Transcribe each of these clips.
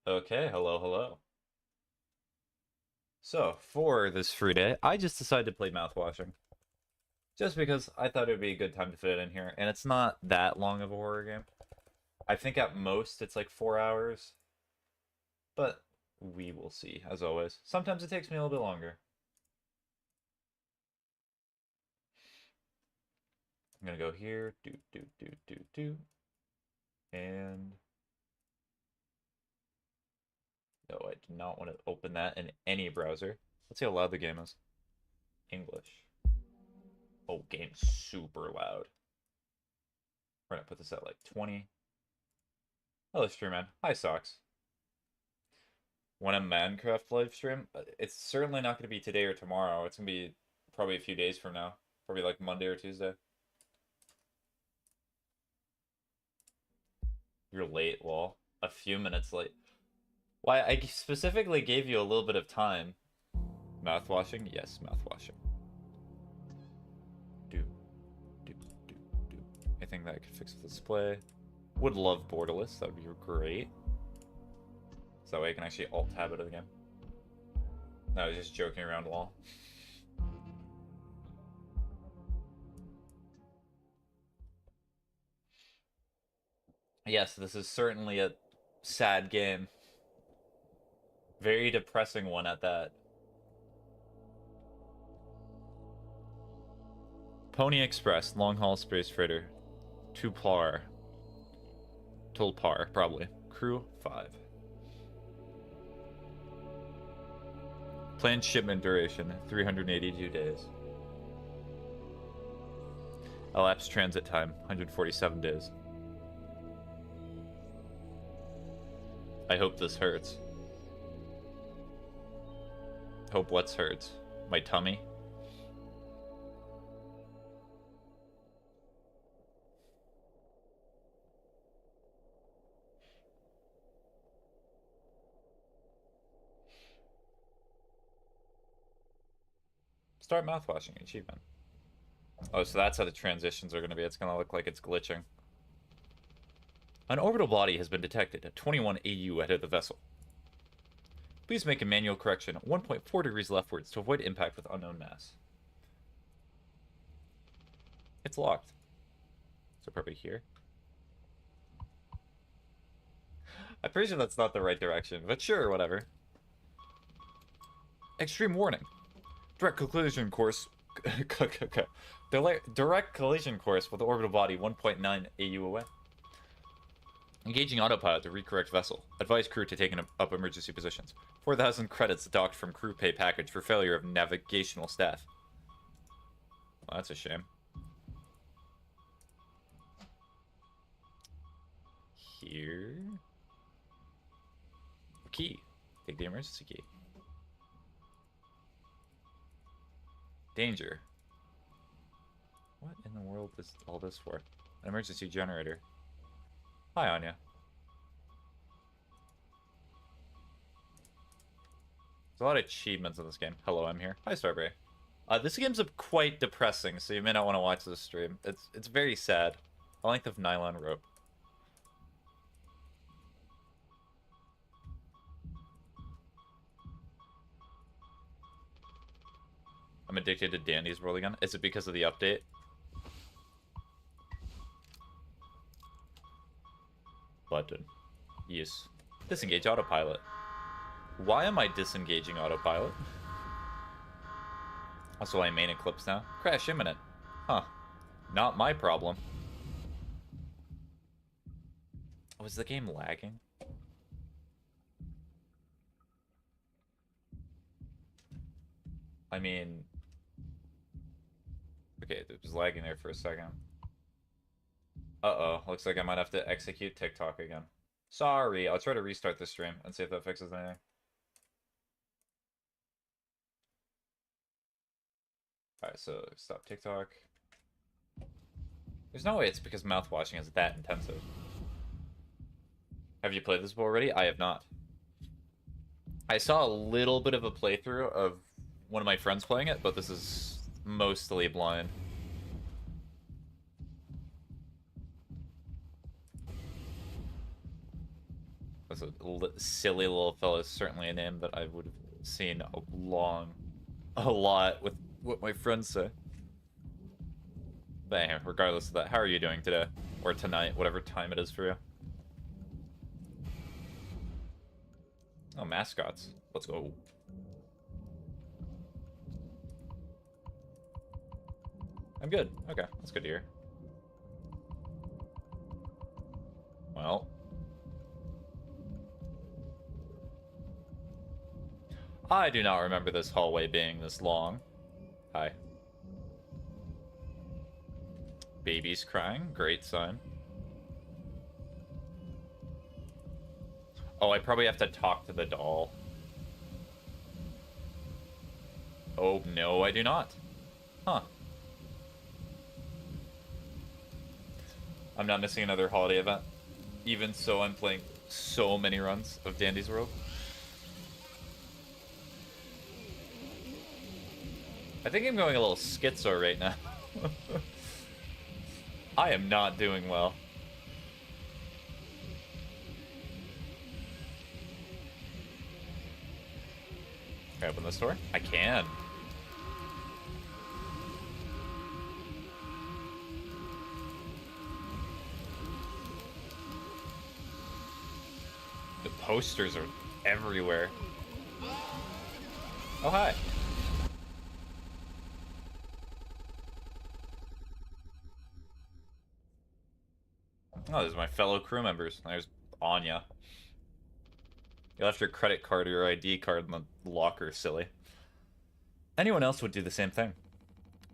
Okay, hello, hello. So, for this free day, I just decided to play Mouthwashing. Just because I thought it would be a good time to fit it in here, and it's not that long of a horror game. I think at most it's like 4 hours, but we will see, as always. Sometimes it takes me a little bit longer. I'm gonna go here, and... No, I do not want to open that in any browser. Let's see how loud the game is. English. Oh, game's super loud. We're gonna put this at like 20. Hello, Streamman. Hi, Socks. When a Minecraft live stream, it's certainly not going to be today or tomorrow. It's going to be probably a few days from now. Probably like Monday or Tuesday. You're late, lol. A few minutes late. Why, I specifically gave you a little bit of time. Mouthwashing? Yes, mouthwashing. Do, do, do, do. Anything that I could fix with the display. Would love borderless. That would be great. So that way I can actually alt-tab it again. No, I was just joking around, lol. Yes, this is certainly a sad game. Very depressing one at that. Pony Express, long haul space freighter. Tulpar. Tulpar, probably. Crew 5. Planned shipment duration, 382 days. Elapsed transit time, 147 days. I hope this hurts. Hope what's hurts? My tummy? Start mouthwashing achievement. Oh, so that's how the transitions are going to be. It's going to look like it's glitching. An orbital body has been detected at 21 AU ahead of the vessel. Please make a manual correction 1.4 degrees leftwards to avoid impact with unknown mass. It's locked. So probably here. I'm pretty sure that's not the right direction, but sure, whatever. Extreme warning. Direct collision course. Direct collision course with the orbital body 1.9 AU away. Engaging autopilot to recorrect vessel. Advise crew to take up emergency positions. 4,000 credits docked from crew pay package for failure of navigational staff. Well, that's a shame. Here. Key. Take the emergency key. Danger. What in the world is all this for? An emergency generator. Hi, Anya. There's a lot of achievements in this game. Hello, I'm here. Hi, Starberry. This game's quite depressing, so you may not want to watch this stream. It's very sad. A length of nylon rope. I'm addicted to Dandy's Whirly Gun. Is it because of the update? Button. Yes. Disengage autopilot. Why am I disengaging autopilot? Also, I main Eclipse now. Crash imminent. Huh. Not my problem. Was the game lagging? I mean... Okay, it was lagging there for a second. Uh-oh. Looks like I might have to execute TikTok again. Sorry. I'll try to restart the stream and see if that fixes anything. Alright, so stop TikTok. There's no way it's because mouthwashing is that intensive. Have you played this already? I have not. I saw a little bit of a playthrough of one of my friends playing it, but this is mostly blind. That's a silly little fellow. Certainly a name that I would have seen a lot with what my friends say. But anyway, regardless of that, how are you doing today? Or tonight, whatever time it is for you. Oh, mascots. Let's go. I'm good. Okay, that's good to hear. Well. I do not remember this hallway being this long. Hi. Baby's crying. Great sign. Oh, I probably have to talk to the doll. Oh, no, I do not. Huh. I'm not missing another holiday event. Even so, I'm playing so many runs of Dandy's World. I think I'm going a little schizo right now. I am not doing well. Can I open this door? I can. The posters are everywhere. Oh, hi. Oh, there's my fellow crew members. There's Anya. You left your credit card or your ID card in the locker, silly. Anyone else would do the same thing.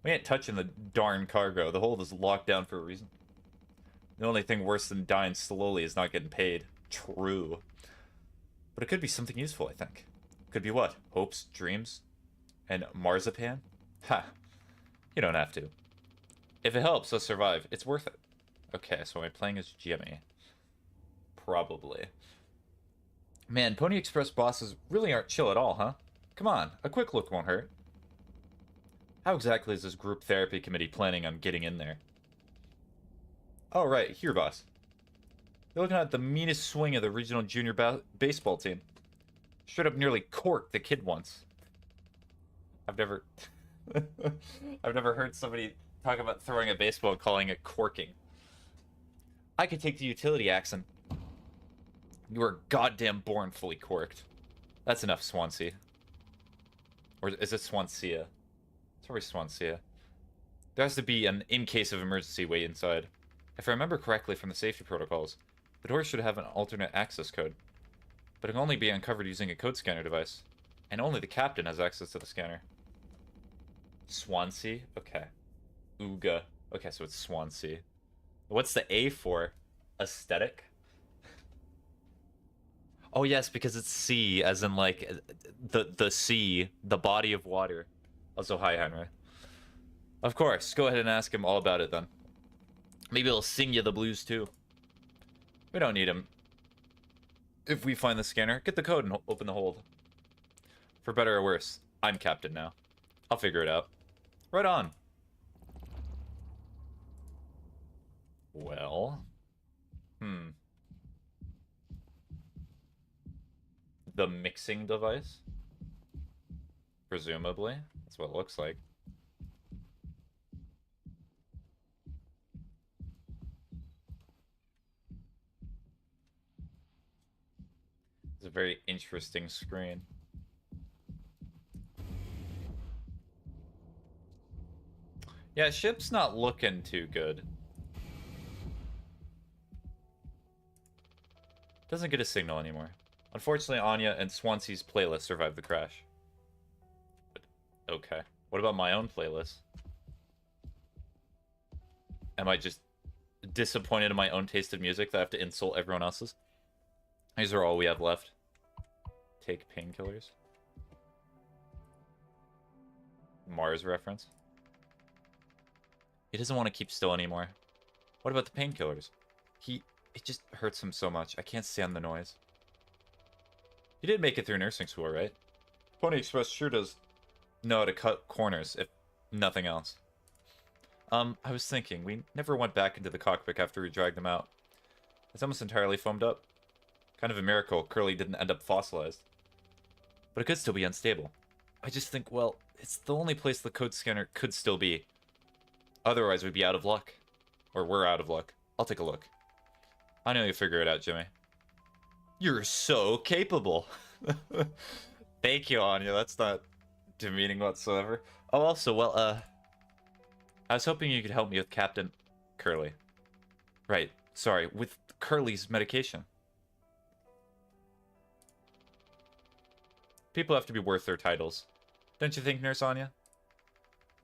We ain't touching the darn cargo. The hold is locked down for a reason. The only thing worse than dying slowly is not getting paid. True. But it could be something useful, I think. Could be what? Hopes, dreams, and marzipan? Ha. You don't have to. If it helps us survive, it's worth it. Okay, so am I playing as Jimmy? Probably. Man, Pony Express bosses really aren't chill at all, huh? Come on, a quick look won't hurt. How exactly is this group therapy committee planning on getting in there? Oh, right, here, boss. You're looking at the meanest swing of the regional junior baseball team. Straight up nearly corked the kid once. I've never... I've never heard somebody talk about throwing a baseball calling it corking. I could take the utility accent. You were goddamn born fully corked. That's enough, Swansea. Or is it Swansea? It's probably Swansea. There has to be an in case of emergency way inside. If I remember correctly from the safety protocols, the door should have an alternate access code. But it can only be uncovered using a code scanner device. And only the captain has access to the scanner. Swansea? Okay. Ooga. Okay, so it's Swansea. What's the A for? Aesthetic? Oh yes, because it's sea, as in like the sea, the body of water. Also, hi Henry. Of course, go ahead and ask him all about it then. Maybe he'll sing you the blues too. We don't need him. If we find the scanner, get the code and open the hold. For better or worse, I'm captain now. I'll figure it out. Right on. Well. The mixing device? Presumably. That's what it looks like. It's a very interesting screen. Yeah, ship's not looking too good. Doesn't get a signal anymore. Unfortunately, Anya and Swansea's playlist survived the crash. But, okay. What about my own playlist? Am I just disappointed in my own taste of music that I have to insult everyone else's? These are all we have left. Take painkillers. Mars reference. He doesn't want to keep still anymore. What about the painkillers? It just hurts him so much. I can't stand the noise. He did make it through nursing school, right? Pony Express sure does know how to cut corners, if nothing else. I was thinking, we never went back into the cockpit after we dragged them out. It's almost entirely foamed up. Kind of a miracle Curly didn't end up fossilized. But it could still be unstable. I just think, well, it's the only place the code scanner could still be. Otherwise, we'd be out of luck. Or we're out of luck. I'll take a look. I know you'll figure it out, Jimmy. You're so capable. Thank you, Anya. That's not demeaning whatsoever. Oh, also, well, I was hoping you could help me with Captain Curly. Right, sorry, with Curly's medication. People have to be worth their titles. Don't you think, Nurse Anya?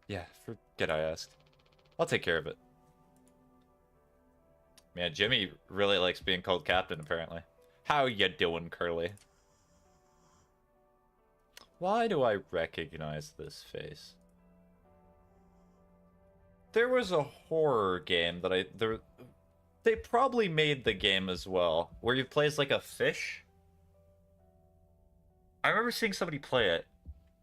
Yeah, forget I asked. I'll take care of it. Man, Jimmy really likes being called Captain, apparently. How you doing, Curly? Why do I recognize this face? There was a horror game that they probably made the game as well, where you play as like a fish. I remember seeing somebody play it,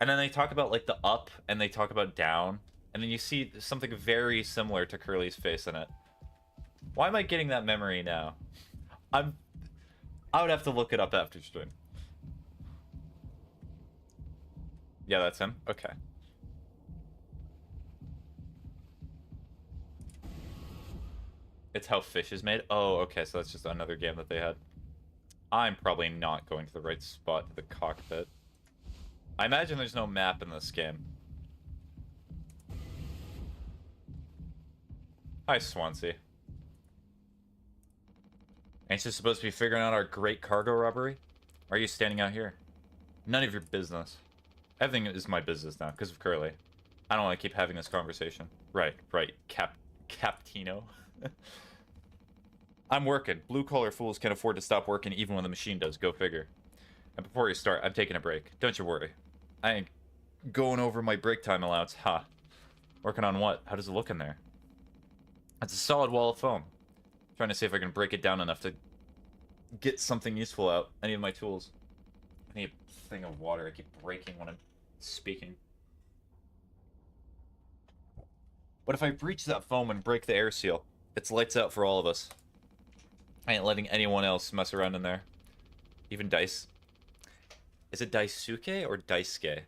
and then they talk about like the up, and they talk about down, and then you see something very similar to Curly's face in it. Why am I getting that memory now? I would have to look it up after stream. Yeah, that's him? Okay. It's how fish is made? Oh, okay, so that's just another game that they had. I'm probably not going to the right spot to the cockpit. I imagine there's no map in this game. Hi, Swansea. Ain't you supposed to be figuring out our great cargo robbery? Why are you standing out here? None of your business. Everything is my business now, because of Curly. I don't want to keep having this conversation. Right. Captino. I'm working. Blue-collar fools can't afford to stop working even when the machine does. Go figure. And before you start, I'm taking a break. Don't you worry. I ain't going over my break time allowance. Ha. Working on what? How does it look in there? It's a solid wall of foam. Trying to see if I can break it down enough to get something useful out. I need my tools. I need a thing of water. I keep breaking when I'm speaking. But if I breach that foam and break the air seal, it's lights out for all of us. I ain't letting anyone else mess around in there. Even Dice. Is it Daisuke or Daisuke?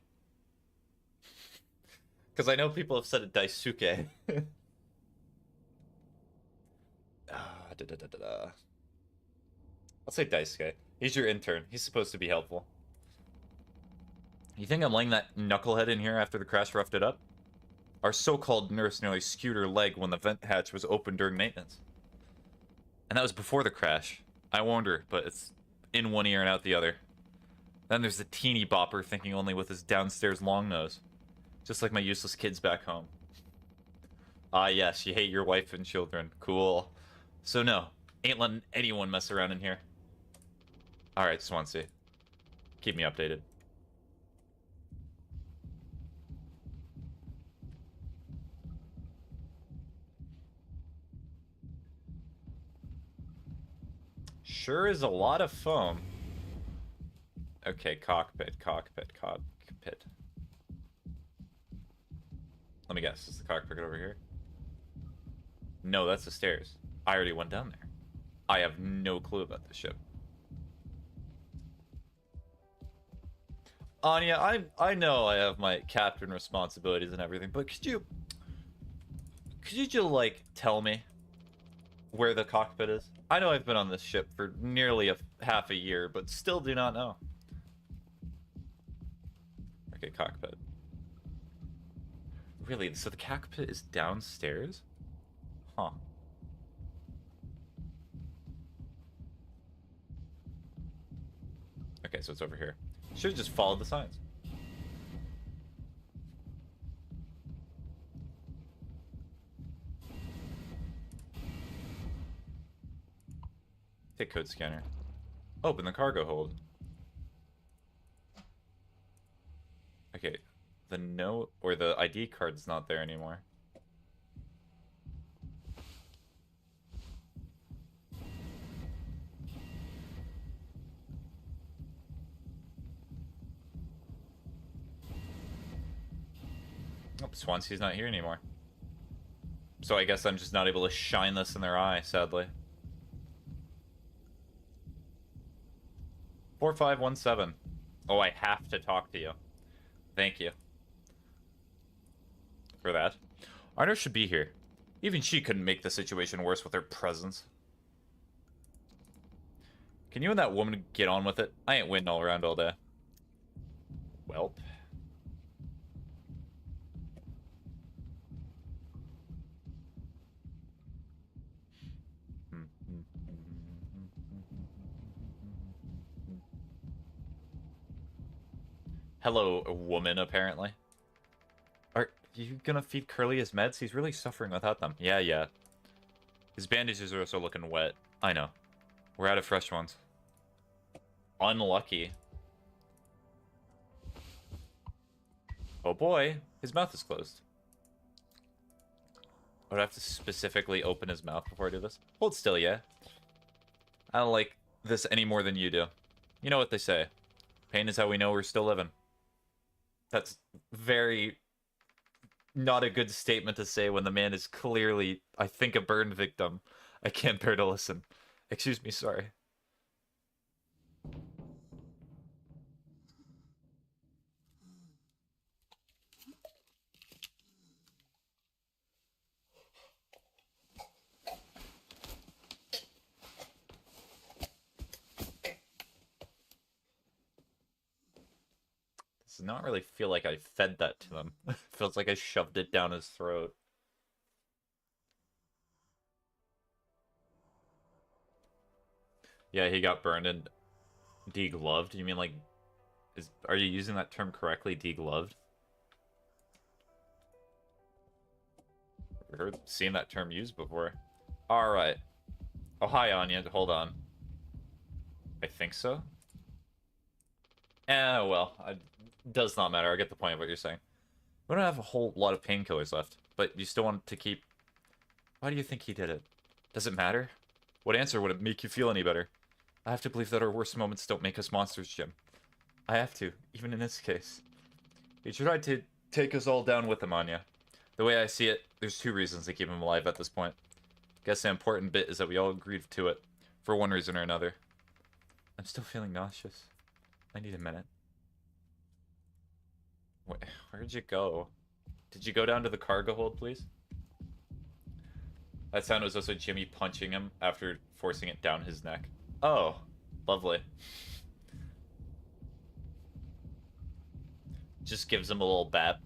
Because I know people have said it Daisuke. I'll say Daisuke. He's your intern. He's supposed to be helpful. You think I'm laying that knucklehead in here after the crash roughed it up? Our so-called nurse nearly skewed her leg when the vent hatch was opened during maintenance. And that was before the crash. I warned her, but it's in one ear and out the other. Then there's the teeny bopper thinking only with his downstairs long nose. Just like my useless kids back home. Ah yes, you hate your wife and children. Cool. So no, ain't letting anyone mess around in here. Alright, Swansea. Keep me updated. Sure is a lot of foam. Okay, cockpit. Let me guess, is the cockpit over here? No, that's the stairs. I already went down there. I have no clue about this ship. Anya, I know I have my captain responsibilities and everything, but could you just, like, tell me where the cockpit is? I know I've been on this ship for nearly half a year, but still do not know. Okay, cockpit. Really? So the cockpit is downstairs? Huh. Okay, so it's over here. Should have just followed the signs. Take code scanner. Open the cargo hold. Okay, the note or the ID card's not there anymore. Oh, Swansea's not here anymore. So I guess I'm just not able to shine this in their eye, sadly. 4517. Oh, I have to talk to you. Thank you for that. Arno should be here. Even she couldn't make the situation worse with her presence. Can you and that woman get on with it? I ain't waiting all around all day. Welp. Hello, woman, apparently. Are you gonna feed Curly his meds? He's really suffering without them. Yeah. His bandages are also looking wet. I know. We're out of fresh ones. Unlucky. Oh boy, his mouth is closed. I would have to specifically open his mouth before I do this. Hold still, yeah. I don't like this any more than you do. You know what they say. Pain is how we know we're still living. That's very not a good statement to say when the man is clearly, I think, a burn victim. I can't bear to listen. Excuse me, sorry. Does not really feel like I fed that to him. Feels like I shoved it down his throat. Yeah, he got burned and degloved. You mean like, are you using that term correctly? Degloved? I've seen that term used before. All right. Oh, hi, Anya. Hold on. I think so. Well, it does not matter. I get the point of what you're saying. We don't have a whole lot of painkillers left, but you still want to keep... Why do you think he did it? Does it matter? What answer would it make you feel any better? I have to believe that our worst moments don't make us monsters, Jim. I have to, even in this case. He tried to take us all down with him, Anya. The way I see it, there's two reasons to keep him alive at this point. Guess the important bit is that we all agreed to it, for one reason or another. I'm still feeling nauseous. I need a minute. Where'd you go? Did you go down to the cargo hold, please? That sound was also Jimmy punching him after forcing it down his neck. Oh, lovely. Just gives him a little bat.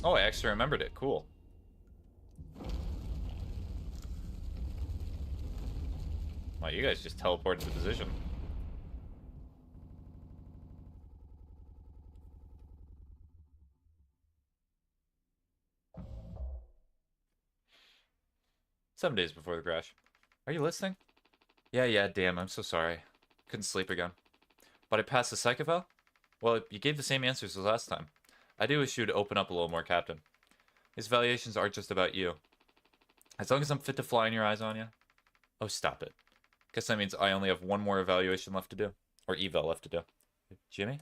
Oh, I actually remembered it. Cool. Wow, you guys just teleported to position. Some days before the crash. Are you listening? Yeah, damn, I'm so sorry. Couldn't sleep again. But I passed the psych eval? Well, you gave the same answers as last time. I do wish you'd open up a little more, Captain. These evaluations aren't just about you. As long as I'm fit to fly in your eyes, Anya. Oh, stop it. Guess that means I only have one more evaluation left to do. Or eval left to do. Jimmy?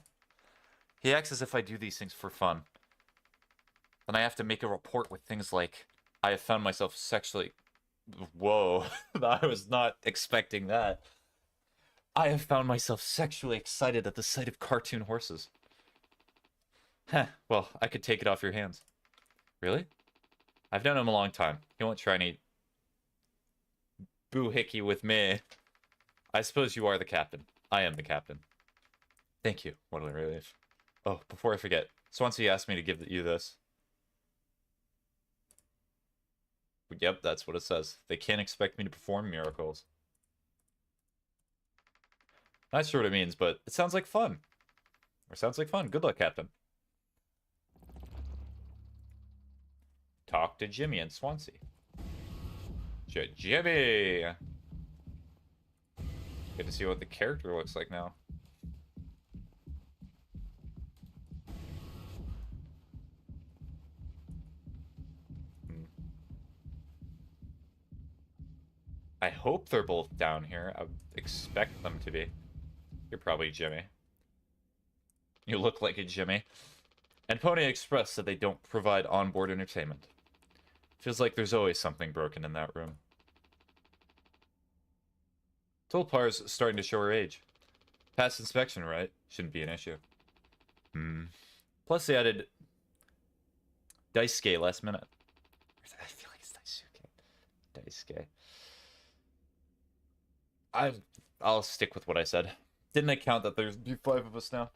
He acts as if I do these things for fun. Then I have to make a report with things like, I have found myself sexually... Whoa. I was not expecting that. I have found myself sexually excited at the sight of cartoon horses. Heh, well, I could take it off your hands. Really? I've known him a long time. He won't try any boo-hickey with me. I suppose you are the captain. I am the captain. Thank you. What a relief. Oh, before I forget, Swansea asked me to give you this. Yep, that's what it says. They can't expect me to perform miracles. Not sure what it means, but it sounds like fun. Or sounds like fun. Good luck, Captain. Talk to Jimmy and Swansea. Jimmy! Good to see what the character looks like now. I hope they're both down here. I would expect them to be. You're probably Jimmy. You look like a Jimmy. And Pony Express said they don't provide onboard entertainment. Feels like there's always something broken in that room. Tulpar's starting to show her age. Past inspection, right? Shouldn't be an issue. Plus they added Daisuke last minute. I feel like it's Daisuke. I'll stick with what I said. Didn't I count that there's 5 of us now?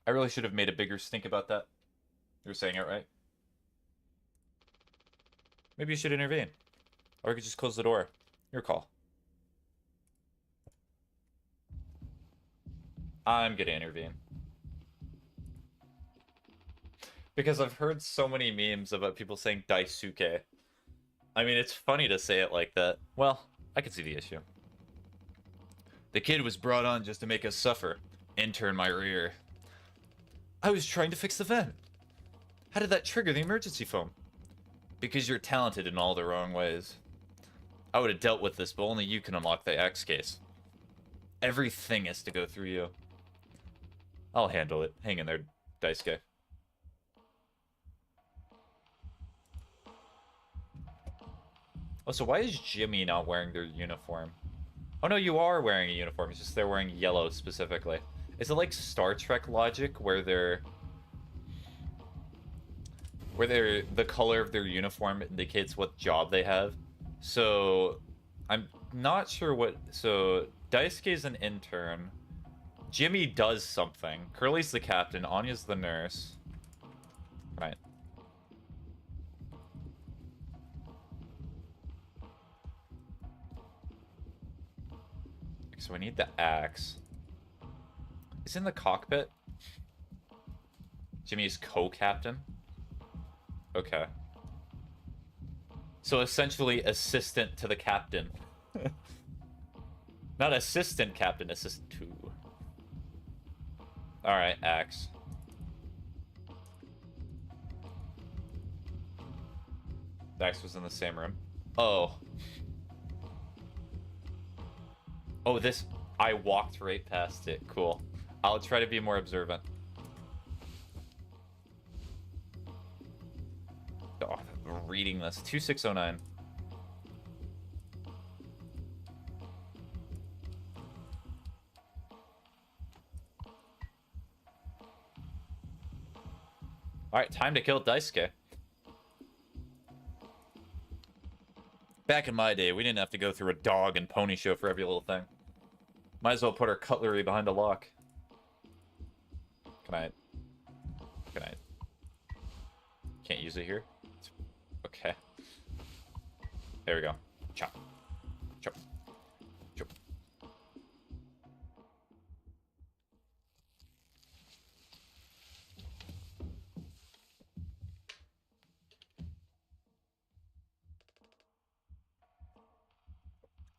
I really should have made a bigger stink about that. You were saying it right. Maybe you should intervene. Or I could just close the door. Your call. I'm gonna intervene. Because I've heard so many memes about people saying Daisuke. I mean, it's funny to say it like that. Well, I can see the issue. The kid was brought on just to make us suffer. Enter in my rear. I was trying to fix the vent. How did that trigger the emergency phone? Because you're talented in all the wrong ways. I would have dealt with this, but only you can unlock the X case. Everything has to go through you. I'll handle it. Hang in there, Daisuke. Oh, so why is Jimmy not wearing their uniform? Oh no, you are wearing a uniform. It's just they're wearing yellow specifically. Is it like Star Trek logic where they're the color of their uniform indicates what job they have? So I'm not sure what. So Daisuke's an intern. Jimmy does something. Curly's the captain. Anya's the nurse. Right. So I need the axe. It's in the cockpit. Jimmy's co-captain. Okay. So essentially assistant to the captain. Not assistant captain, assistant to. Alright, axe. The axe was in the same room. Oh. Oh, this... I walked right past it. Cool. I'll try to be more observant. Oh, I'm reading this. 2609. Alright, time to kill Daisuke. Back in my day, we didn't have to go through a dog and pony show for every little thing. Might as well put our cutlery behind a lock. Can I... Can't use it here? Okay. There we go. Chop. Chop. Chop.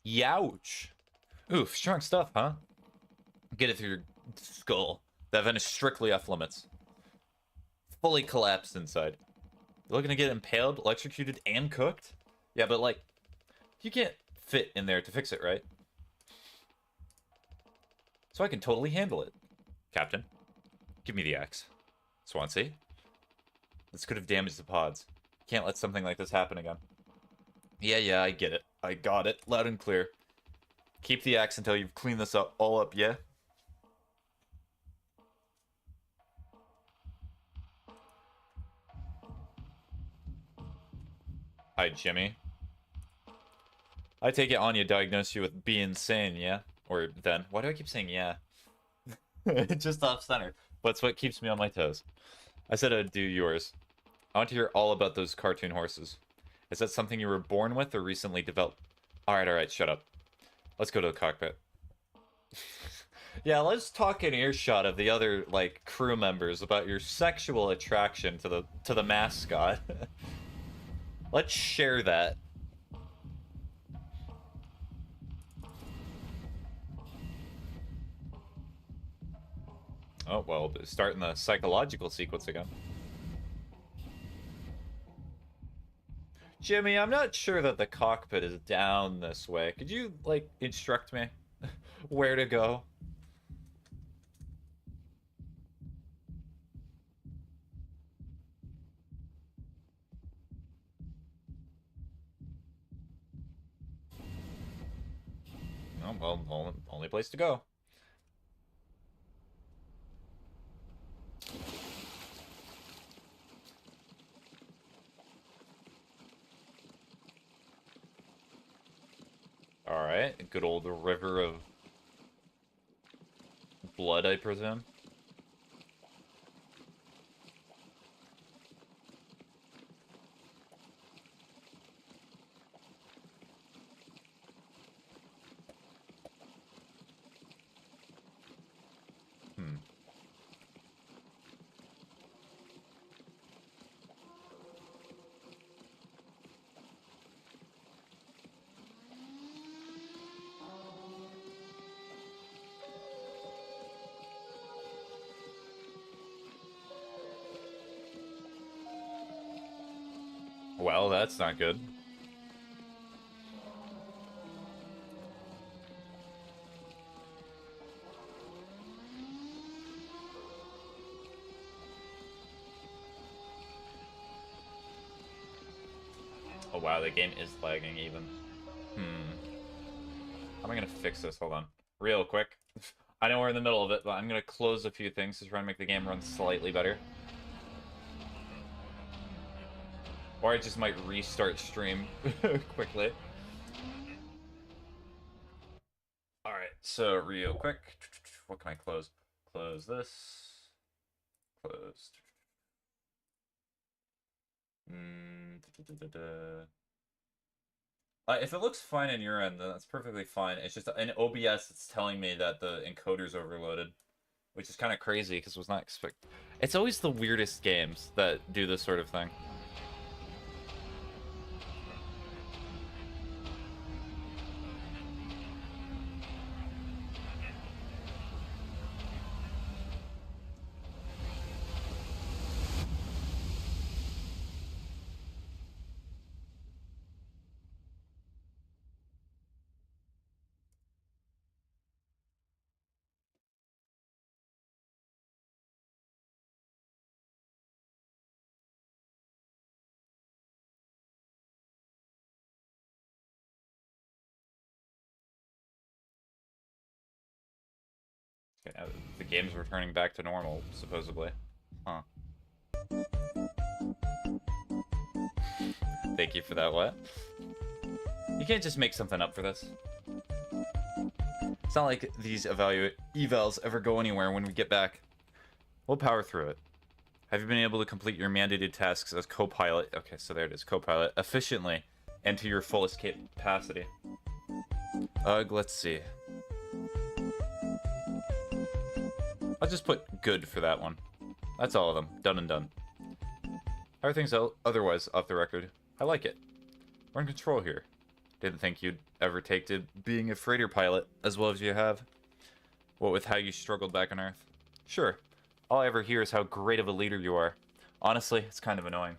Youch. Oof, strong stuff, huh? Get it through your skull. That vent is strictly off limits. Fully collapsed inside. You're looking to get impaled, electrocuted, and cooked? Yeah, but like, you can't fit in there to fix it, right? So I can totally handle it. Captain, give me the axe. Swansea? This could have damaged the pods. Can't let something like this happen again. Yeah, I get it. I got it. Loud and clear. Keep the axe until you've cleaned this up all up, yeah? Hi, Jimmy. I take it Anya diagnosed you with being insane, yeah? Or then. Why do I keep saying yeah? Just off center. But it's what keeps me on my toes. I said I'd do yours. I want to hear all about those cartoon horses. Is that something you were born with or recently developed? Alright, shut up. Let's go to the cockpit. Yeah, let's talk in earshot of the other, like, crew members about your sexual attraction to the mascot. Let's share that. Oh, well, starting the psychological sequence again. Jimmy, I'm not sure that the cockpit is down this way. Could you, like, instruct me where to go? Oh, well, only place to go. Alright, good old river of blood, I presume. Hmm. Well, that's not good. Oh wow, the game is lagging even. Hmm. How am I gonna fix this? Hold on. Real quick. I know we're in the middle of it, but I'm gonna close a few things to try and make the game run slightly better. Or I just might restart stream quickly. Alright, so real quick. What can I close? Close this. Closed. If it looks fine in your end, then that's perfectly fine. It's just in OBS, it's telling me that the encoder's overloaded, which is kind of crazy because was not expect. It's always the weirdest games that do this sort of thing. Okay, now the game's returning back to normal, supposedly. Huh. Thank you for that, what? You can't just make something up for this. It's not like these evals ever go anywhere when we get back. We'll power through it. Have you been able to complete your mandated tasks as co-pilot? Okay, so there it is, co-pilot. Efficiently and to your fullest capacity. Let's see. I'll just put good for that one. That's all of them. Done and done. How are things otherwise off the record? I like it. We're in control here. Didn't think you'd ever take to being a freighter pilot as well as you have. What with how you struggled back on Earth? Sure. All I ever hear is how great of a leader you are. Honestly, it's kind of annoying.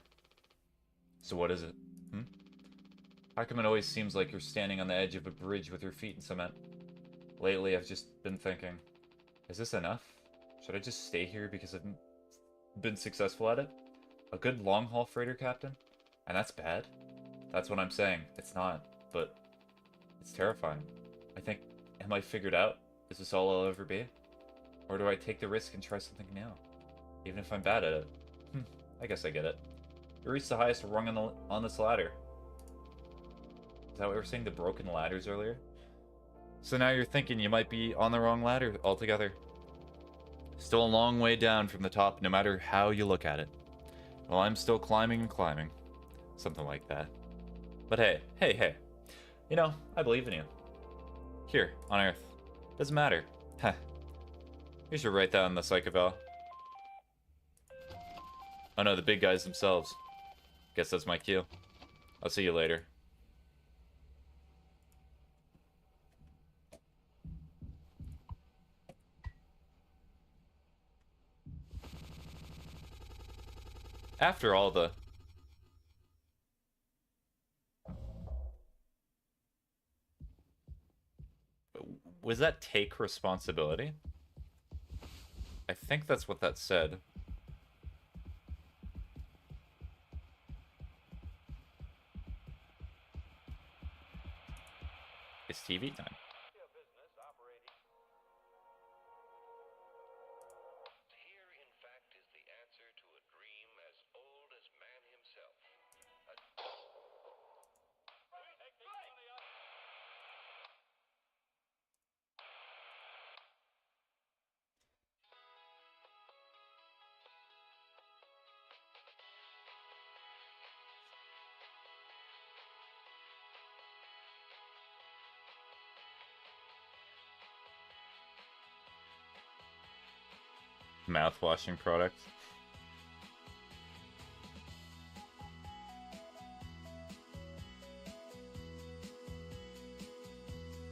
So what is it? Hmm? How come it always seems like you're standing on the edge of a bridge with your feet in cement? Lately, I've just been thinking, is this enough? Should I just stay here because I've been successful at it? A good long-haul freighter captain? And that's bad? That's what I'm saying. It's not, but it's terrifying. I think, am I figured out? Is this all I'll ever be? Or do I take the risk and try something new? Even if I'm bad at it? I guess I get it. You reached the highest rung on this ladder. Is that what we were saying, the broken ladders earlier? So now you're thinking you might be on the wrong ladder altogether. Still a long way down from the top, no matter how you look at it. Well, I'm still climbing and climbing. Something like that. But hey. You know, I believe in you. Here, on Earth. Doesn't matter. Heh. You should write that on the psych eval. Oh no, the big guys themselves. Guess that's my cue. I'll see you later. After all the... Was that take responsibility? I think that's what that said. It's TV time. mouthwashing product.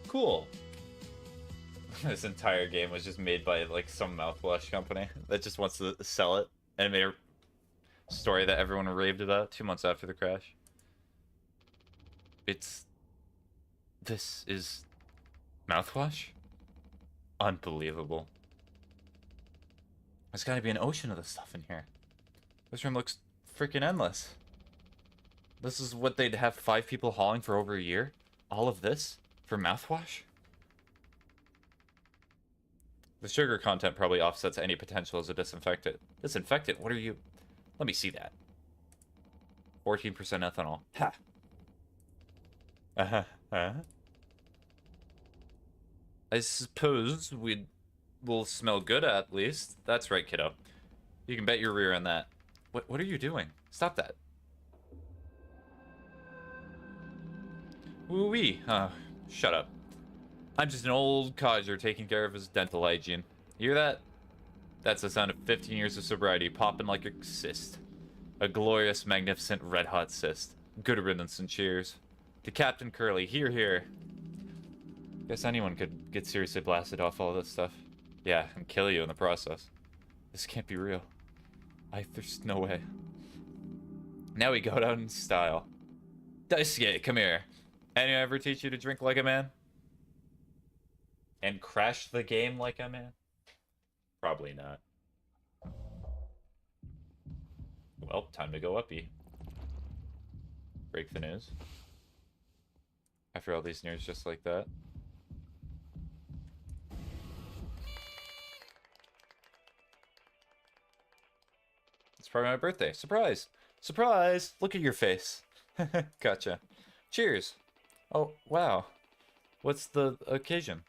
Cool. This entire game was just made by like some mouthwash company that just wants to sell it, and it made a story that everyone raved about 2 months after the crash. This is mouthwash? Unbelievable. There's gotta be an ocean of this stuff in here. This room looks freaking endless. This is what they'd have 5 people hauling for over a year? All of this? For mouthwash? The sugar content probably offsets any potential as a disinfectant. Disinfectant? What are you... Let me see that. 14% ethanol. Ha! I suppose we'll smell good at least. That's right, kiddo. You can bet your rear on that. What are you doing? Stop that. Woo-wee. Shut up. I'm just an old codger taking care of his dental hygiene. You hear that? That's the sound of 15 years of sobriety popping like a cyst. A glorious, magnificent, red-hot cyst. Good riddance and cheers. To Captain Curly, here. Guess anyone could get seriously blasted off all this stuff. Yeah, and kill you in the process. This can't be real. There's no way. Now we go down in style. Daisuke, come here. Anyone ever teach you to drink like a man? And crash the game like a man? Probably not. Well, time to go uppy. Break the news. After all these news just like that. It's probably my birthday. Surprise! Surprise! Look at your face. Gotcha. Cheers! Oh, wow. What's the occasion?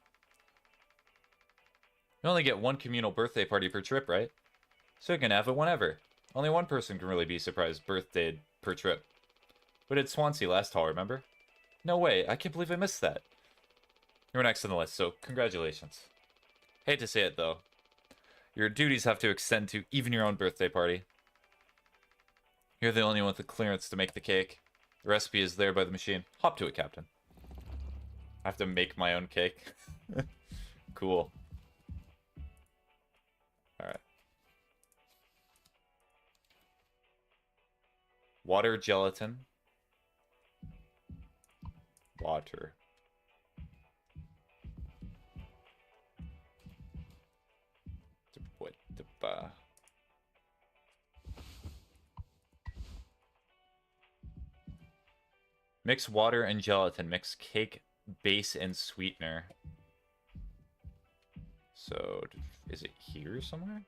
You only get one communal birthday party per trip, right? So you can have it whenever. Only one person can really be surprised birthday per trip. We did Swansea last haul, remember? No way, I can't believe I missed that. You're next on the list, so congratulations. Hate to say it, though. Your duties have to extend to even your own birthday party. You're the only one with the clearance to make the cake. The recipe is there by the machine. Hop to it, Captain. I have to make my own cake. Cool. Alright. Water, gelatin. Water. Mix water and gelatin. Mix cake base and sweetener. So, is it here somewhere?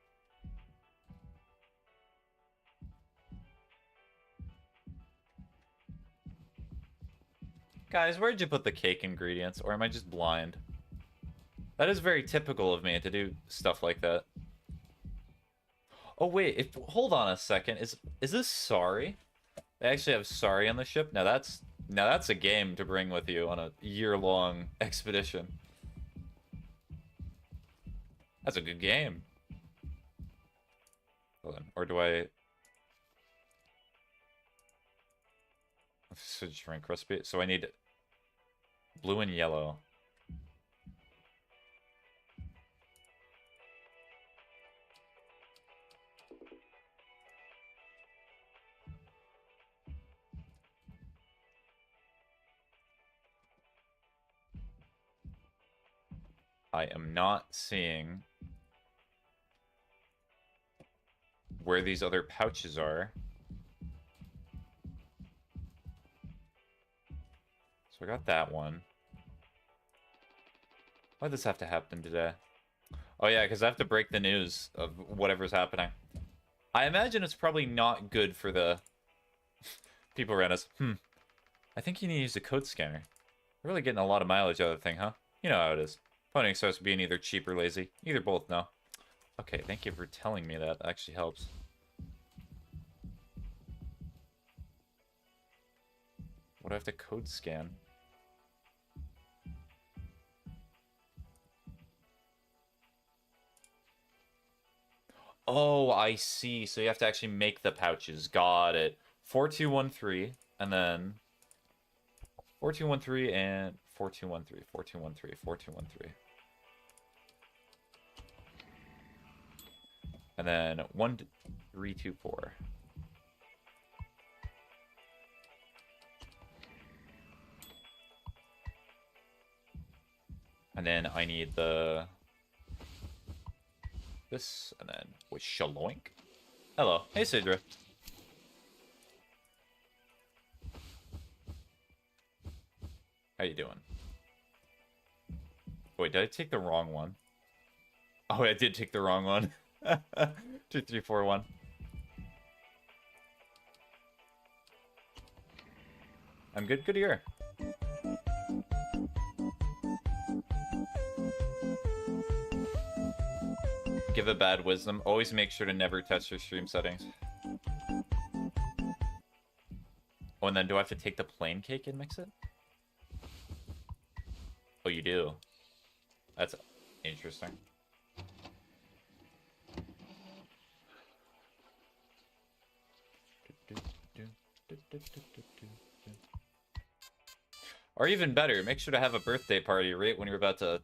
Guys, where'd you put the cake ingredients? Or am I just blind? That is very typical of me to do stuff like that. Oh wait, hold on a second. Is this Sorry? They actually have Sorry on the ship? Now that's a game to bring with you on a year-long expedition. That's a good game. Hold on. Or do I... Switch drink recipe. So I need blue and yellow. I am not seeing where these other pouches are. So I got that one. Why'd this have to happen today? Oh yeah, because I have to break the news of whatever's happening. I imagine it's probably not good for the people around us. I think you need to use a code scanner. We're really getting a lot of mileage out of the thing, huh? You know how it is. Ponying starts being either cheap or lazy. Either both, no. Okay, thank you for telling me that. That actually helps. What do I have to code scan? Oh, I see. So you have to actually make the pouches. Got it. 4213, and then 4213 and 4213, 4213, 4213. And then 1324. And then I need the this, and then with Shaloink. Hello. Hey, Sidra. How you doing? Wait, did I take the wrong one? Oh, I did take the wrong one. 2, 3, 4, 1. I'm good. Good ear. Give a bad wisdom. Always make sure to never touch your stream settings. Oh, and then do I have to take the plain cake and mix it? Oh, you do? That's interesting. Or even better, make sure to have a birthday party right when you're about to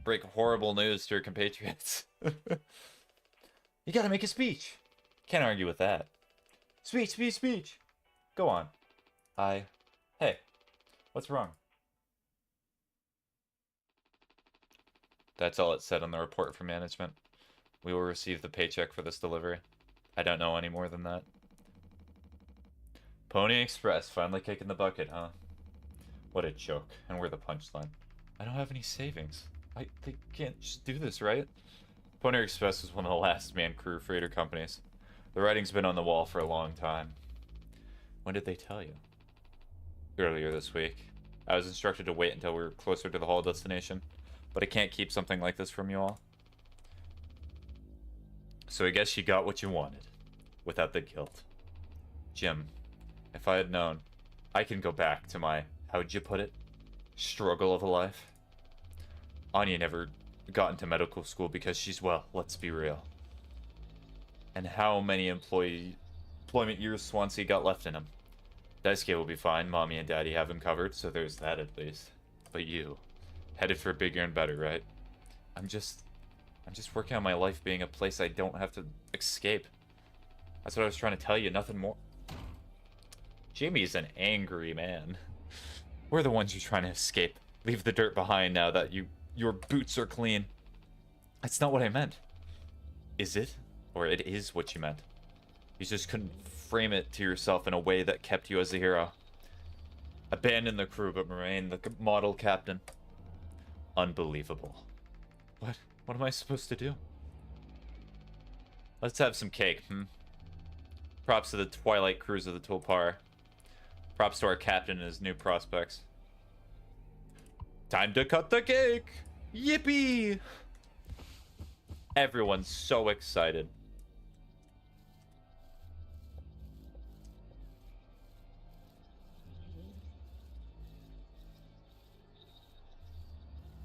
break horrible news to your compatriots. You gotta make a speech. Can't argue with that. Speech, speech, speech. Go on. Hi. Hey. What's wrong? That's all it said on the report from management. We will receive the paycheck for this delivery. I don't know any more than that. Pony Express finally kicking the bucket, huh? What a joke. And we're the punchline. I don't have any savings. They can't just do this, right? Pony Express was one of the last man crew freighter companies. The writing's been on the wall for a long time. When did they tell you? Earlier this week. I was instructed to wait until we were closer to the haul destination, but I can't keep something like this from you all. So I guess you got what you wanted, without the guilt. Jim, if I had known, I can go back to my, how'd you put it, struggle of a life. Anya never got into medical school because she's, well, let's be real. And how many employment years Swansea got left in him? Daisuke will be fine, Mommy and Daddy have him covered, so there's that at least. But you, headed for bigger and better, right? I'm just working on my life being a place I don't have to escape. That's what I was trying to tell you, nothing more. Jimmy's an angry man. We're the ones you're trying to escape. Leave the dirt behind now that your boots are clean. That's not what I meant. Is it? Or it is what you meant. You just couldn't frame it to yourself in a way that kept you as a hero. Abandon the crew but remain the model captain. Unbelievable. What am I supposed to do? Let's have some cake, Props to the Twilight crews of the Tulpar. Props to our captain and his new prospects. Time to cut the cake! Yippee! Everyone's so excited.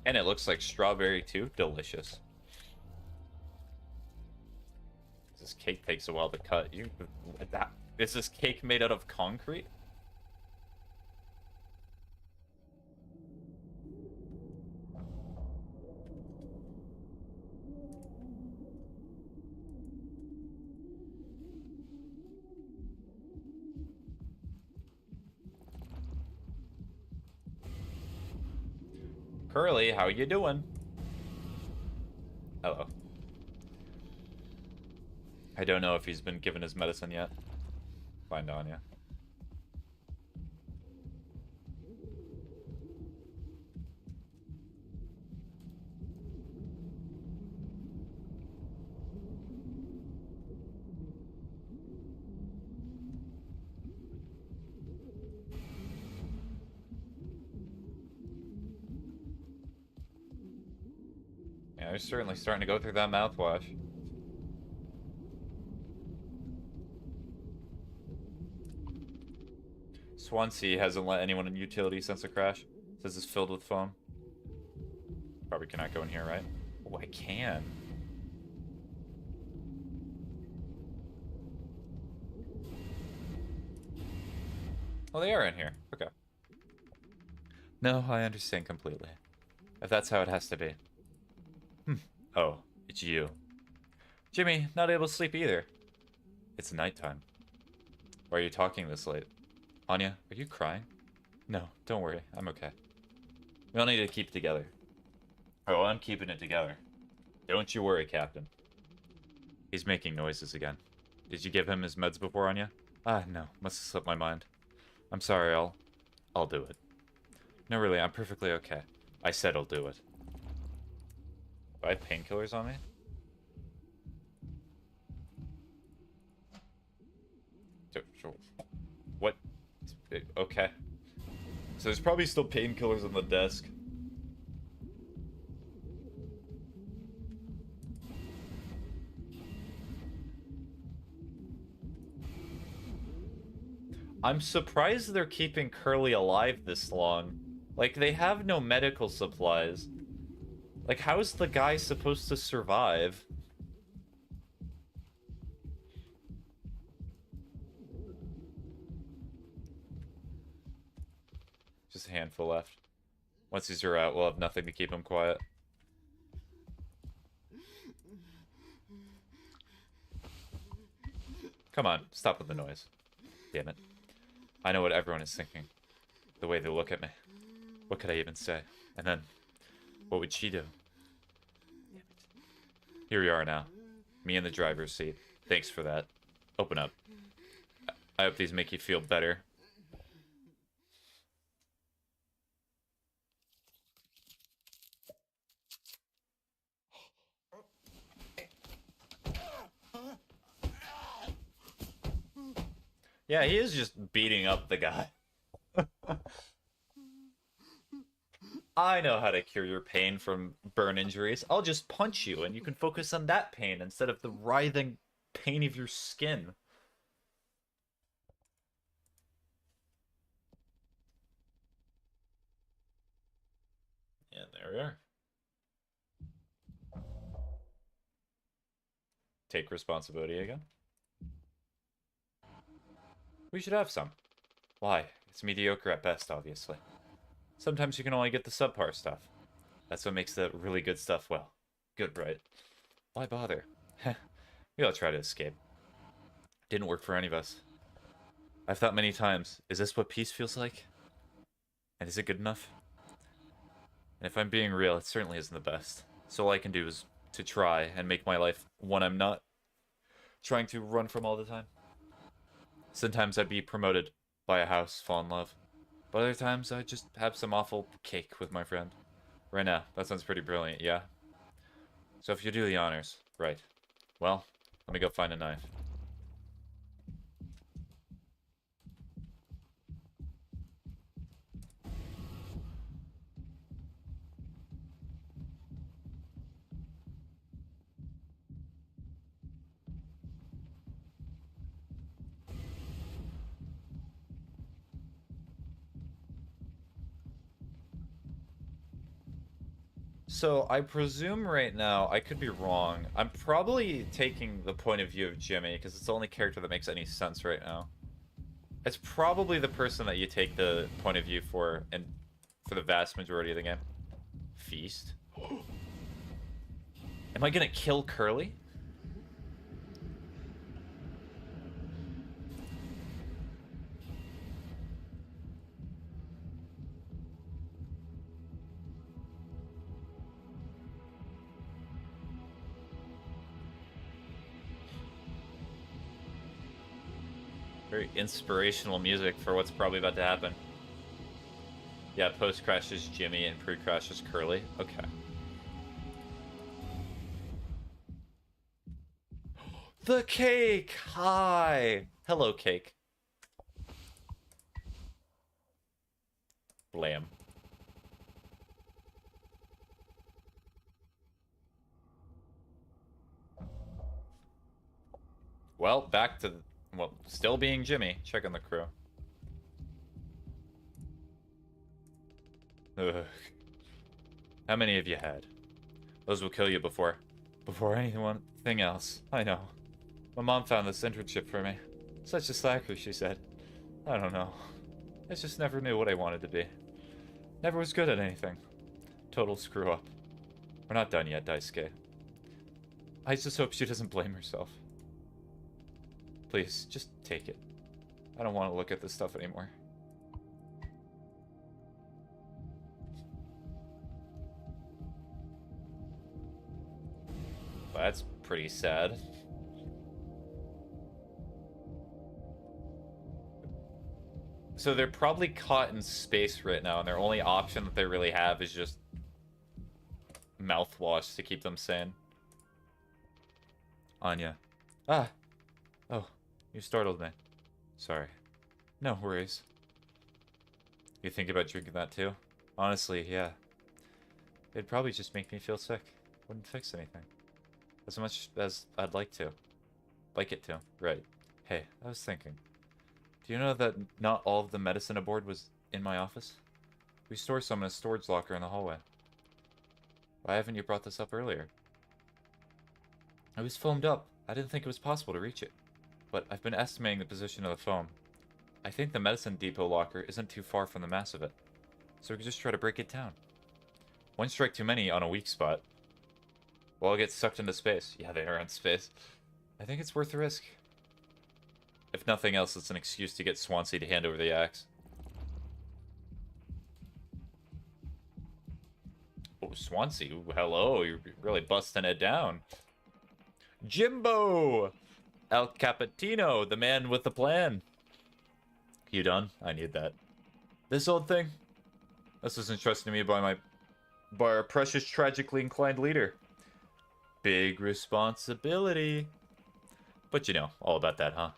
And it looks like strawberry too. Delicious. This cake takes a while to cut. Is this cake made out of concrete? Curly, how you doing? Hello. I don't know if he's been given his medicine yet. Find Anya. Yeah, they're certainly starting to go through that mouthwash. Swansea hasn't let anyone in utility since the crash. Says it's filled with foam. Probably cannot go in here, right? Oh, I can. Oh, they are in here. Okay. No, I understand completely. If that's how it has to be. Oh, it's you. Jimmy, not able to sleep either. It's nighttime. Why are you talking this late? Anya, are you crying? No, don't worry. I'm okay. We all need to keep it together. Oh, I'm keeping it together. Don't you worry, Captain. He's making noises again. Did you give him his meds before, Anya? Ah, no. Must have slipped my mind. I'm sorry, I'll do it. No, really, I'm perfectly okay. I said I'll do it. Do I have painkillers on me? What? Okay. So there's probably still painkillers on the desk. I'm surprised they're keeping Curly alive this long. Like, they have no medical supplies. Like, how is the guy supposed to survive? Just a handful left. Once these are out, we'll have nothing to keep him quiet. Come on, stop with the noise. Damn it. I know what everyone is thinking. The way they look at me. What could I even say? And then, what would she do? Here we are now. Me in the driver's seat. Thanks for that. Open up. I hope these make you feel better. Yeah, he is just beating up the guy. I know how to cure your pain from burn injuries. I'll just punch you and you can focus on that pain instead of the writhing pain of your skin. Yeah, there we are. Take responsibility again. We should have some. Why? It's mediocre at best, obviously. Sometimes you can only get the subpar stuff. That's what makes the really good stuff, well, good, right? Why bother? We all try to escape. Didn't work for any of us. I've thought many times, is this what peace feels like? And is it good enough? And if I'm being real, it certainly isn't the best. So all I can do is to try and make my life one I'm not trying to run from all the time. Sometimes I'd be promoted, buy a house, fall in love. But other times I'd just have some awful cake with my friend. Right now, that sounds pretty brilliant, yeah? So if you do the honors, right. Well, let me go find a knife. So I presume right now, I could be wrong. I'm probably taking the point of view of Jimmy, because it's the only character that makes any sense right now. It's probably the person that you take the point of view for, and for the vast majority of the game. Feast. Am I gonna kill Curly? Very inspirational music for what's probably about to happen. Yeah, post-crash is Jimmy and pre-crash is Curly. Okay. The cake! Hi! Hello, cake. Blam. Well, back to... Well, still being Jimmy. Check on the crew. Ugh. How many have you had? Those will kill you before anything else. I know. My mom found this internship for me. Such a slacker, she said. I don't know. I just never knew what I wanted to be. Never was good at anything. Total screw up. We're not done yet, Daisuke. I just hope she doesn't blame herself. Please, just take it. I don't want to look at this stuff anymore. Well, that's pretty sad. So they're probably caught in space right now, and their only option that they really have is just mouthwash to keep them sane. Anya. Ah! Oh, you startled me. Sorry. No worries. You think about drinking that too? Honestly, yeah. It'd probably just make me feel sick. Wouldn't fix anything. As much as I'd like to. Like it to. Right. Hey, I was thinking. Do you know that not all of the medicine aboard was in my office? We store some in a storage locker in the hallway. Why haven't you brought this up earlier? I was foamed up. I didn't think it was possible to reach it. But I've been estimating the position of the foam. I think the medicine depot locker isn't too far from the mass of it. So we could just try to break it down. One strike too many on a weak spot. Well, I'll get sucked into space. Yeah, they are in space. I think it's worth the risk. If nothing else, it's an excuse to get Swansea to hand over the axe. Oh, Swansea. Ooh, hello. You're really busting it down. Jimbo! El Capitino, the man with the plan. You done? I need that. This old thing? This was entrusted to me by our precious, tragically inclined leader. Big responsibility. But you know, all about that, huh?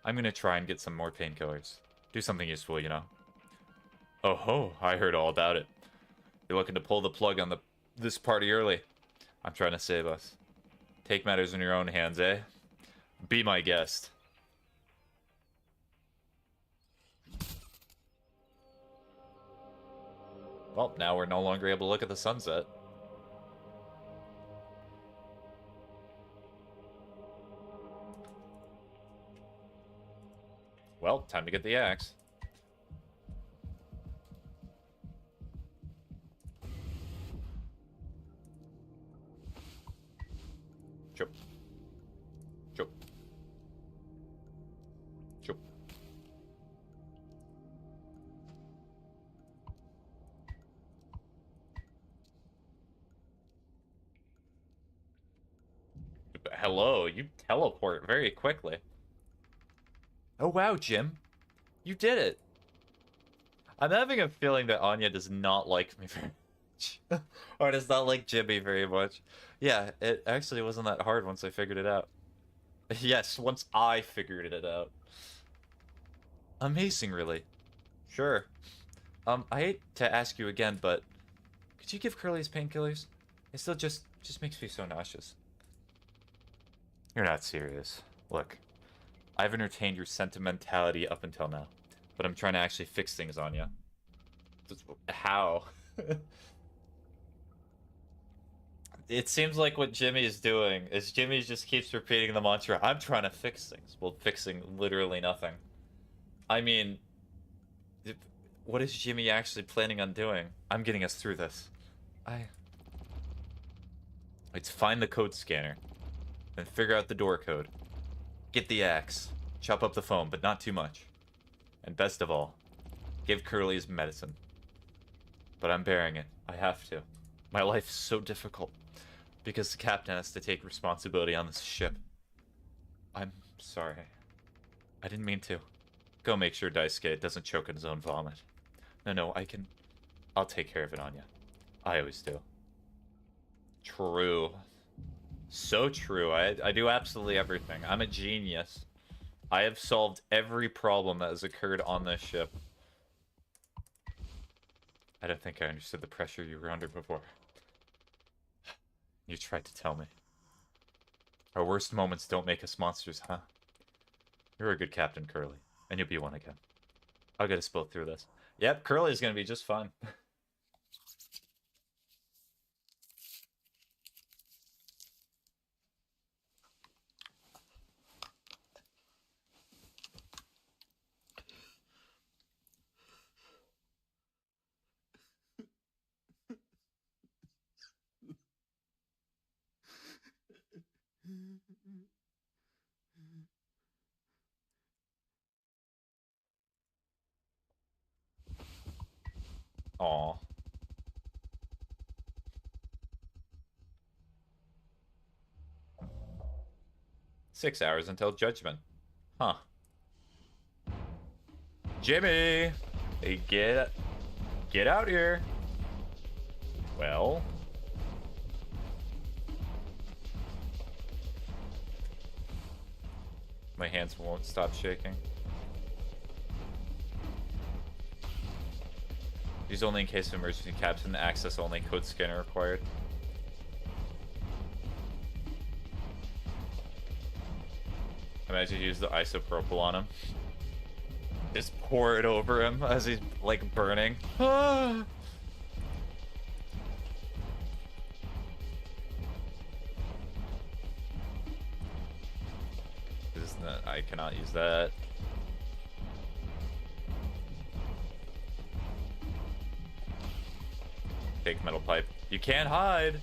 I'm gonna try and get some more painkillers. Do something useful, you know. Oh ho, I heard all about it. You're looking to pull the plug on this party early. I'm trying to save us. Take matters in your own hands, eh? Be my guest. Well, now we're no longer able to look at the sunset. Well, time to get the axe. Chop. Chop. Chop. Hello, you teleport very quickly. Oh wow, Jim. You did it. I'm having a feeling that Anya does not like me very much. Or does not like Jimmy very much. Yeah, it actually wasn't that hard once I figured it out. Yes, once I figured it out. Amazing, really. Sure. I hate to ask you again, but could you give Curly's painkillers? It still just makes me so nauseous. You're not serious. Look, I've entertained your sentimentality up until now, but I'm trying to actually fix things on you. How? It seems like what Jimmy is doing is Jimmy just keeps repeating the mantra, I'm trying to fix things, while fixing literally nothing. I mean, what is Jimmy actually planning on doing? I'm getting us through this. Let's find the code scanner, then figure out the door code. Get the axe, chop up the foam, but not too much. And best of all, give Curly his medicine. But I'm bearing it. I have to. My life's so difficult. Because the captain has to take responsibility on this ship. I'm sorry. I didn't mean to. Go make sure Daisuke doesn't choke in his own vomit. No, I'll take care of it, Anya. I always do. True. So true. I do absolutely everything. I'm a genius. I have solved every problem that has occurred on this ship. I don't think I understood the pressure you were under before. You tried to tell me. Our worst moments don't make us monsters, huh? You're a good captain, Curly. And you'll be one again. I'll get us both through this. Yep, Curly's gonna be just fine. Aw. Six hours until judgment. Huh. Jimmy! Hey, get out here. Well. My hands won't stop shaking. Use only in case of emergency. Captain access only. Code scanner required. Imagine you use the isopropyl on him. Just pour it over him as he's like burning. Ah! I cannot use that. Take metal pipe. You can't hide!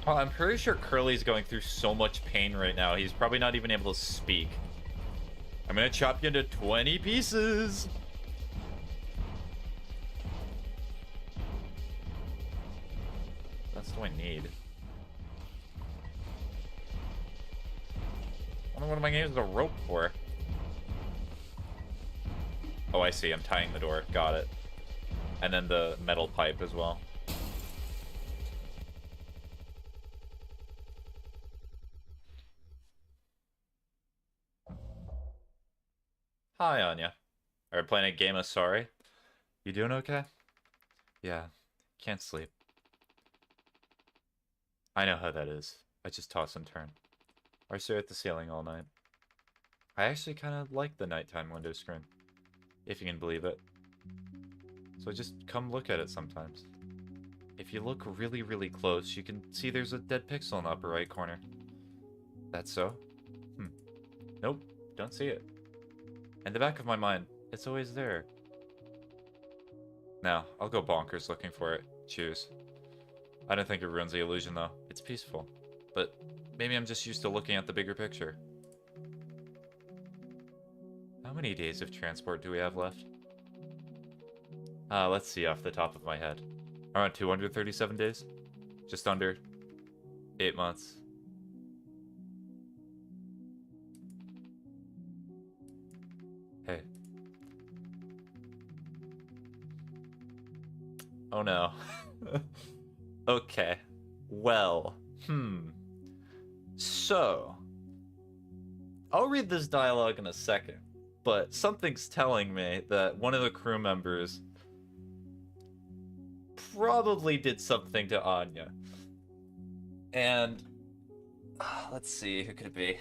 Oh, I'm pretty sure Curly's going through so much pain right now. He's probably not even able to speak. I'm gonna chop you into 20 pieces. What else do I need? I wonder what am I gonna use the rope for? Oh, I see. I'm tying the door. Got it. And then the metal pipe as well. Hi, Anya. Are we playing a game of Sorry? You doing okay? Yeah. Can't sleep. I know how that is. I just toss and turn. Or stare at the ceiling all night. I actually kind of like the nighttime window screen. If you can believe it. So just come look at it sometimes. If you look really, really close, you can see there's a dead pixel in the upper right corner. That's so? Nope. Don't see it. In the back of my mind, it's always there. Now, I'll go bonkers looking for it. Cheers. I don't think it ruins the illusion, though. It's peaceful. But maybe I'm just used to looking at the bigger picture. How many days of transport do we have left? Let's see off the top of my head. Around 237 days? Just under 8 months. Hey. Oh no. Okay. Well. So. I'll read this dialogue in a second. But something's telling me that one of the crew members probably did something to Anya. And let's see, who could it be?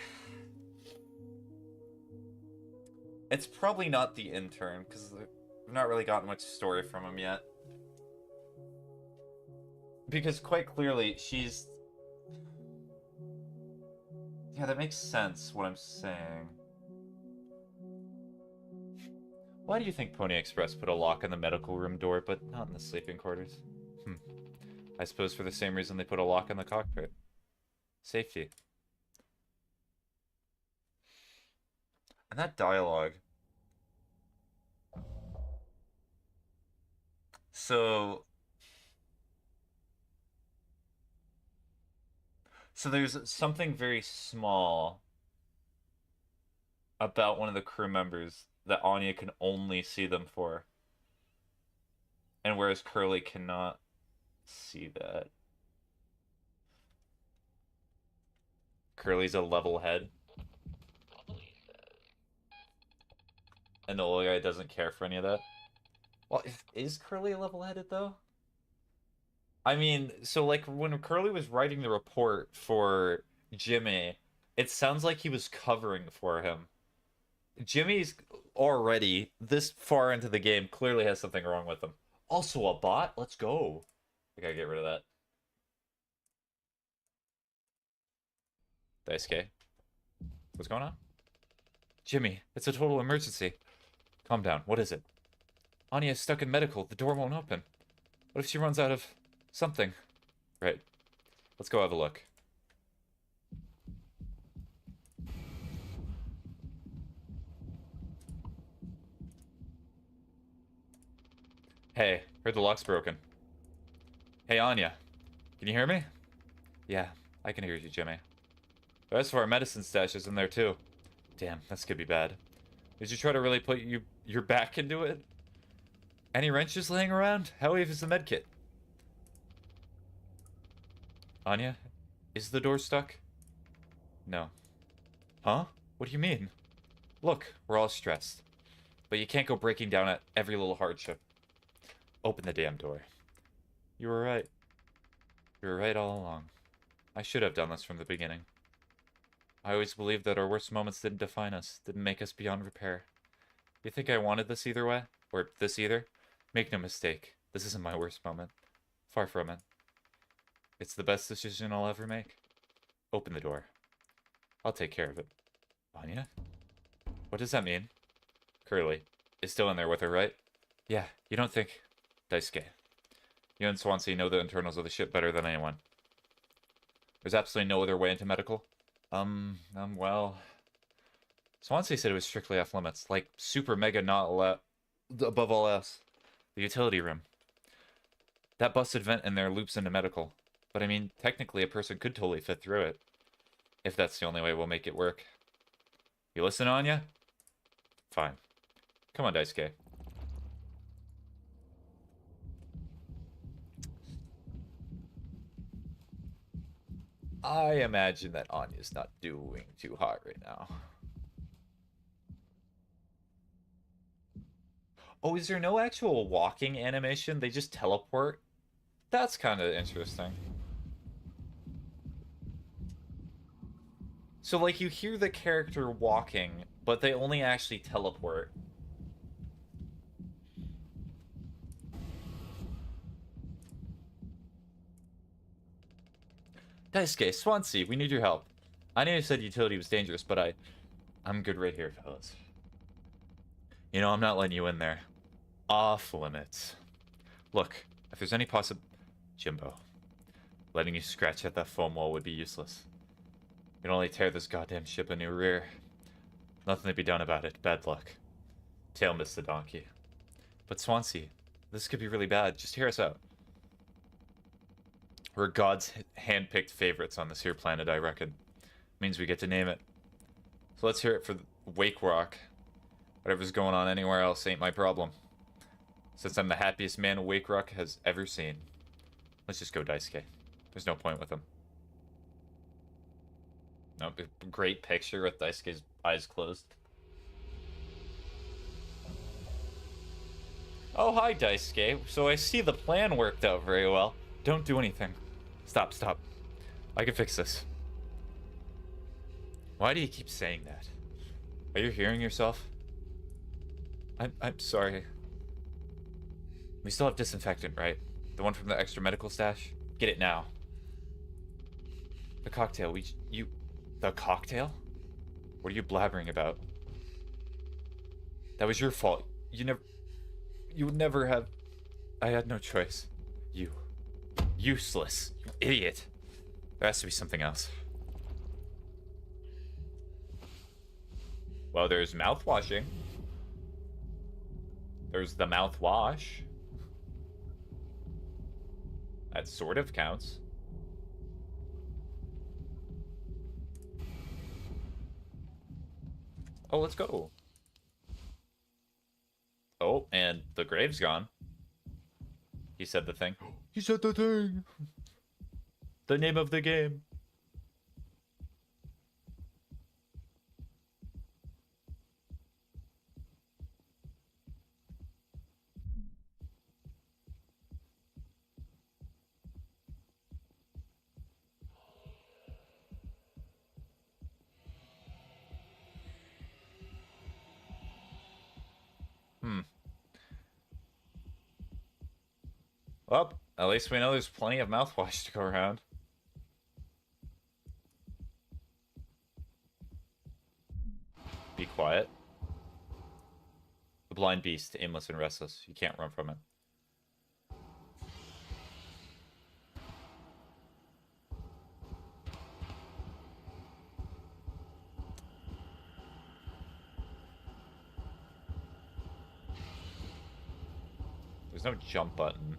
It's probably not the intern, because I've not really gotten much story from him yet. Because quite clearly, she's... Yeah, that makes sense, what I'm saying. Why do you think Pony Express put a lock on the medical room door, but not in the sleeping quarters? I suppose for the same reason they put a lock on the cockpit. Safety. And that dialogue. So there's something very small about one of the crew members that Anya can only see them for. And whereas Curly cannot see that. Curly's a level head. And the old guy doesn't care for any of that. Well, is Curly level-headed, though? I mean, so, like, when Curly was writing the report for Jimmy, it sounds like he was covering for him. Jimmy's already, this far into the game, clearly has something wrong with him. Also a bot? Let's go. I gotta get rid of that. Daisuke? What's going on? Jimmy, it's a total emergency. Calm down. What is it? Anya is stuck in medical. The door won't open. What if she runs out of something? Right. Let's go have a look. Hey, heard the lock's broken. Hey, Anya. Can you hear me? Yeah, I can hear you, Jimmy. The rest of our medicine stash is in there, too. Damn, this could be bad. Did you try to really put your back into it? Any wrenches laying around? How heavy is the medkit? Anya, is the door stuck? No. Huh? What do you mean? Look, we're all stressed. But you can't go breaking down at every little hardship. Open the damn door. You were right. You were right all along. I should have done this from the beginning. I always believed that our worst moments didn't define us, didn't make us beyond repair. You think I wanted this either way? Or this either? Make no mistake, this isn't my worst moment. Far from it. It's the best decision I'll ever make. Open the door. I'll take care of it. Anya? What does that mean? Curly is still in there with her, right? Yeah, you don't think... Daisuke. You and Swansea know the internals of the ship better than anyone. There's absolutely no other way into medical? Well... Swansea said it was strictly off limits. Like, super mega not allowed... Above all else. The utility room. That busted vent in there loops into medical. But I mean, technically a person could totally fit through it. If that's the only way we'll make it work. You listen, Anya? Fine. Come on, Daisuke. I imagine that Anya's not doing too hot right now. Oh, is there no actual walking animation? They just teleport? That's kind of interesting. So, like, you hear the character walking, but they only actually teleport. Daisuke, Swansea, we need your help. I know you said utility was dangerous, but I'm good right here, fellas. You know, I'm not letting you in there. Off limits. Look, if there's any Jimbo, letting you scratch at that foam wall would be useless. You'd only tear this goddamn ship a new rear. Nothing to be done about it. Bad luck. Tail missed the donkey. But Swansea, this could be really bad. Just hear us out. We're God's hand-picked favorites on this here planet, I reckon. Means we get to name it. So let's hear it for Wake Rock. Whatever's going on anywhere else ain't my problem. Since I'm the happiest man Wake Rock has ever seen. Let's just go Daisuke. There's no point with him. No, great picture with Daisuke's eyes closed. Oh, hi, Daisuke. So I see the plan worked out very well. Don't do anything. Stop, stop. I can fix this. Why do you keep saying that? Are you hearing yourself? I'm sorry. We still have disinfectant, right? The one from the extra medical stash? Get it now. The cocktail, The cocktail? What are you blabbering about? That was your fault. You would never have... I had no choice. You. Useless. You idiot. There has to be something else. Well, there's mouthwashing. There's the mouthwash. That sort of counts. Oh, let's go. Oh, and the grave's gone. He said the thing. He said the thing. The name of the game. Well, at least we know there's plenty of mouthwash to go around. Be quiet. The blind beast, aimless and restless. You can't run from it. There's no jump button.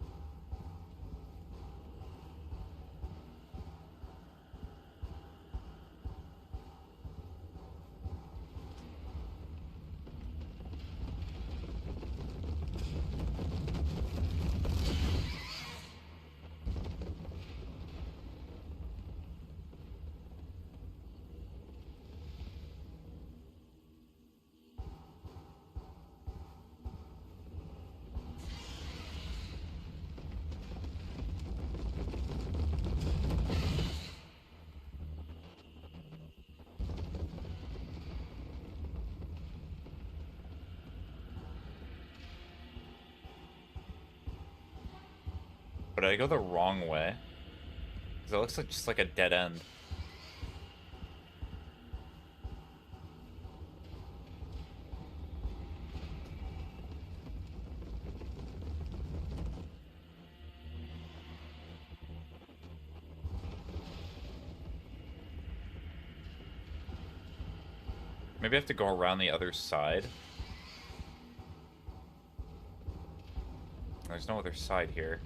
But did I go the wrong way? Because it looks like just like a dead end. Maybe I have to go around the other side. There's no other side here.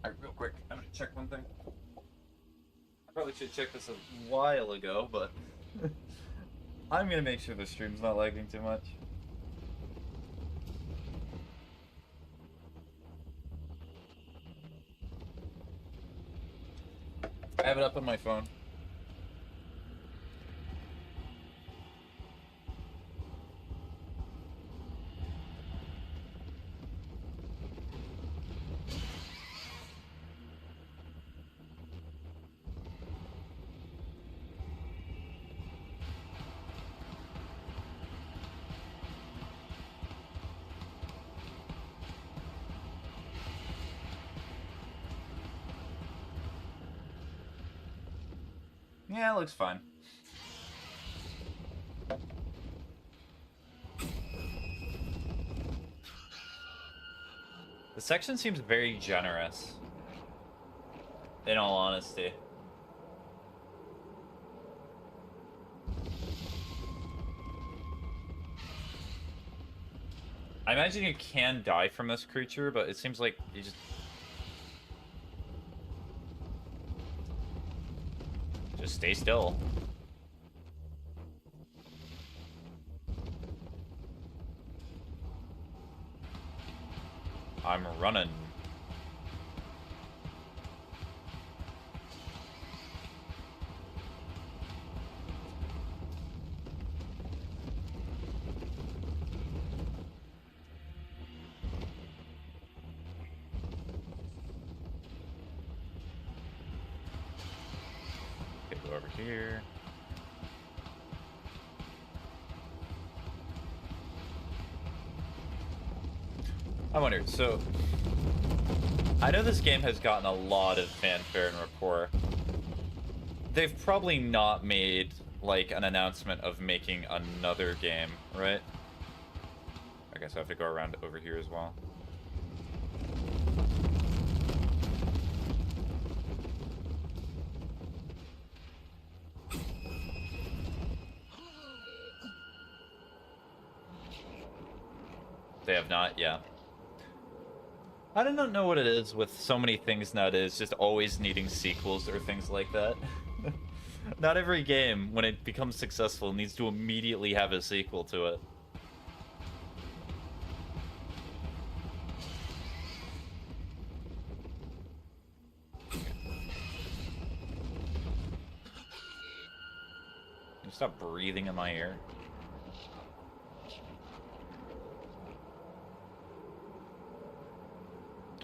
Alright, real quick, I'm gonna check one thing. I probably should check this a while ago, but I'm gonna make sure the stream's not lagging too much. I have it up on my phone. Yeah, it looks fine. The section seems very generous, in all honesty. I imagine you can die from this creature, but it seems like you just stay still. I'm running. Okay, go over here. I wonder, so I know this game has gotten a lot of fanfare and rapport. They've probably not made like an announcement of making another game, right? I guess I have to go around over here as well. They have not, yeah. I do not know what it is with so many things nowadays, just always needing sequels or things like that. Not every game, when it becomes successful, needs to immediately have a sequel to it. Can you stop breathing in my ear?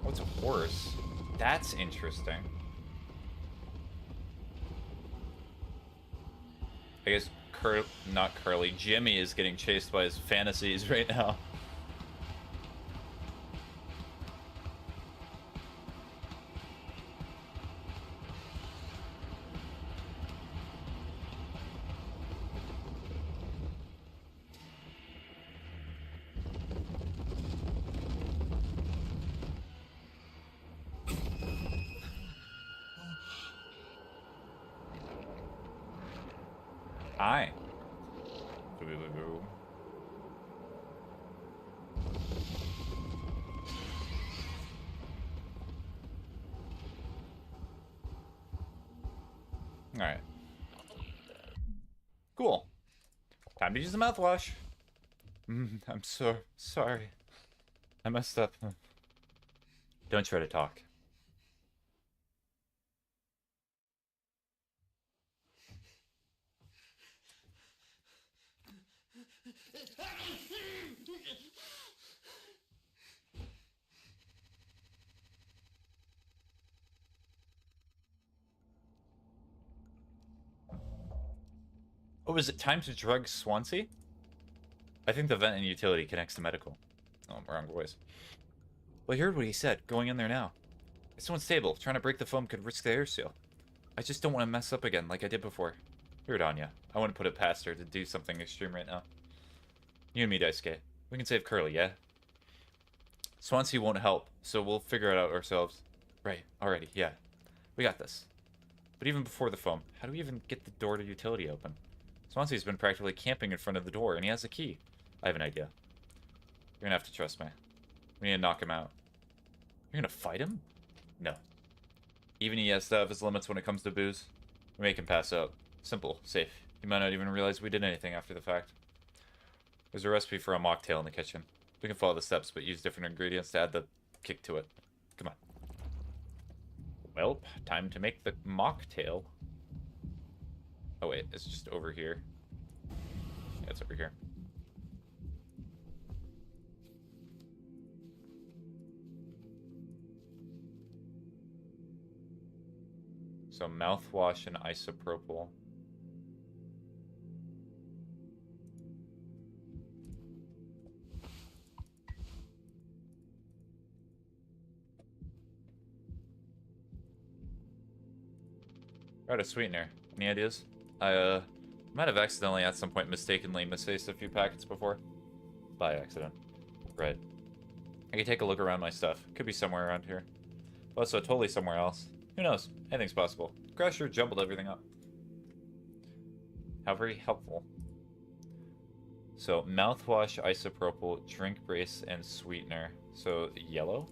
Oh, it's a horse. That's interesting. I guess not Curly. Jimmy is getting chased by his fantasies right now. Hi. Alright. Cool. Time to use the mouthwash. I'm so sorry. I messed up. Don't try to talk. Oh, is it time to drug Swansea? I think the vent and utility connects to medical. Oh, wrong voice. Well, you heard what he said. Going in there now. It's so unstable. Trying to break the foam could risk the air seal. I just don't want to mess up again like I did before. Hear it, Anya. I wouldn't put it past her to do something extreme right now. You and me, Daisuke. We can save Curly, yeah? Swansea won't help, so we'll figure it out ourselves. Right, already, yeah. We got this. But even before the foam, how do we even get the door to utility open? Swansea's been practically camping in front of the door, and he has a key. I have an idea. You're gonna have to trust me. We need to knock him out. You're gonna fight him? No. Even he has to have his limits when it comes to booze. We make him pass out. Simple, safe. He might not even realize we did anything after the fact. There's a recipe for a mocktail in the kitchen. We can follow the steps, but use different ingredients to add the kick to it. Come on. Well, time to make the mocktail. Oh wait, it's just over here. Yeah, it's over here. So mouthwash and isopropyl. Got a sweetener. Any ideas? I might have accidentally at some point mistakenly misplaced a few packets before. By accident. Right. I can take a look around my stuff. Could be somewhere around here. Also, totally somewhere else. Who knows? Anything's possible. Crusher jumbled everything up. How very helpful. So, mouthwash, isopropyl, drink brace, and sweetener. So, yellow?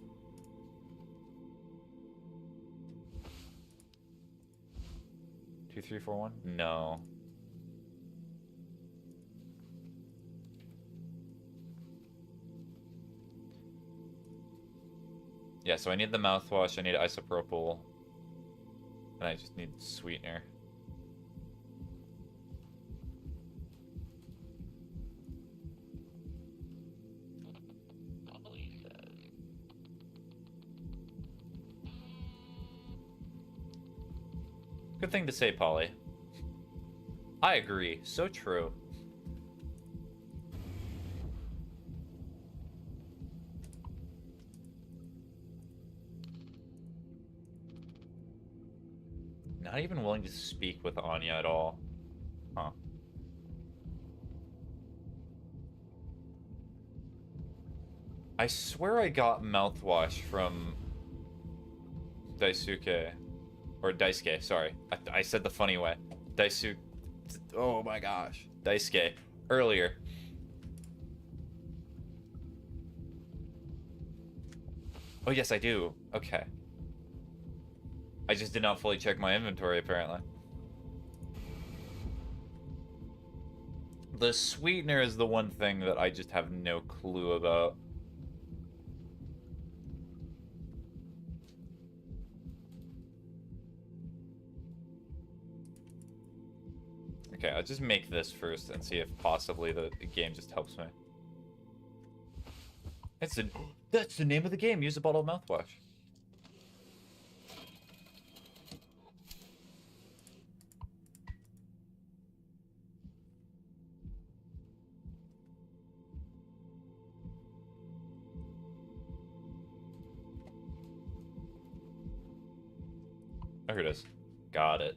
Two, three, four, one? No. Yeah, so I need the mouthwash, I need isopropyl, and I just need sweetener. Good thing to say, Polly. I agree. So true. Not even willing to speak with Anya at all. Huh. I swear I got mouthwash from Daisuke. Or Daisuke, sorry. I said the funny way. Daisuke. Oh my gosh. Daisuke. Earlier. Oh, yes, I do. Okay. I just did not fully check my inventory, apparently. The sweetener is the one thing that I just have no clue about. Okay, I'll just make this first and see if possibly the game just helps me. That's the name of the game. Use a bottle of mouthwash. Oh, here it is. Got it.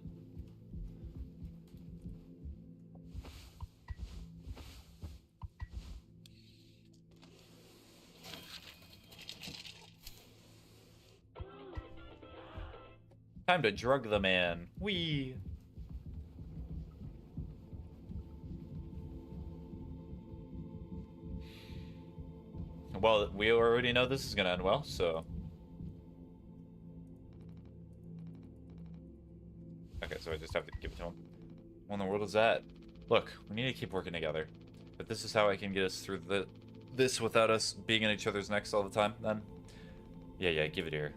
Time to drug the man. Whee! Well, we already know this is gonna end well, so... Okay, so I just have to give it to him. What in the world is that? Look, we need to keep working together. If this is how I can get us through this without us being in each other's necks all the time, then... Yeah, give it here.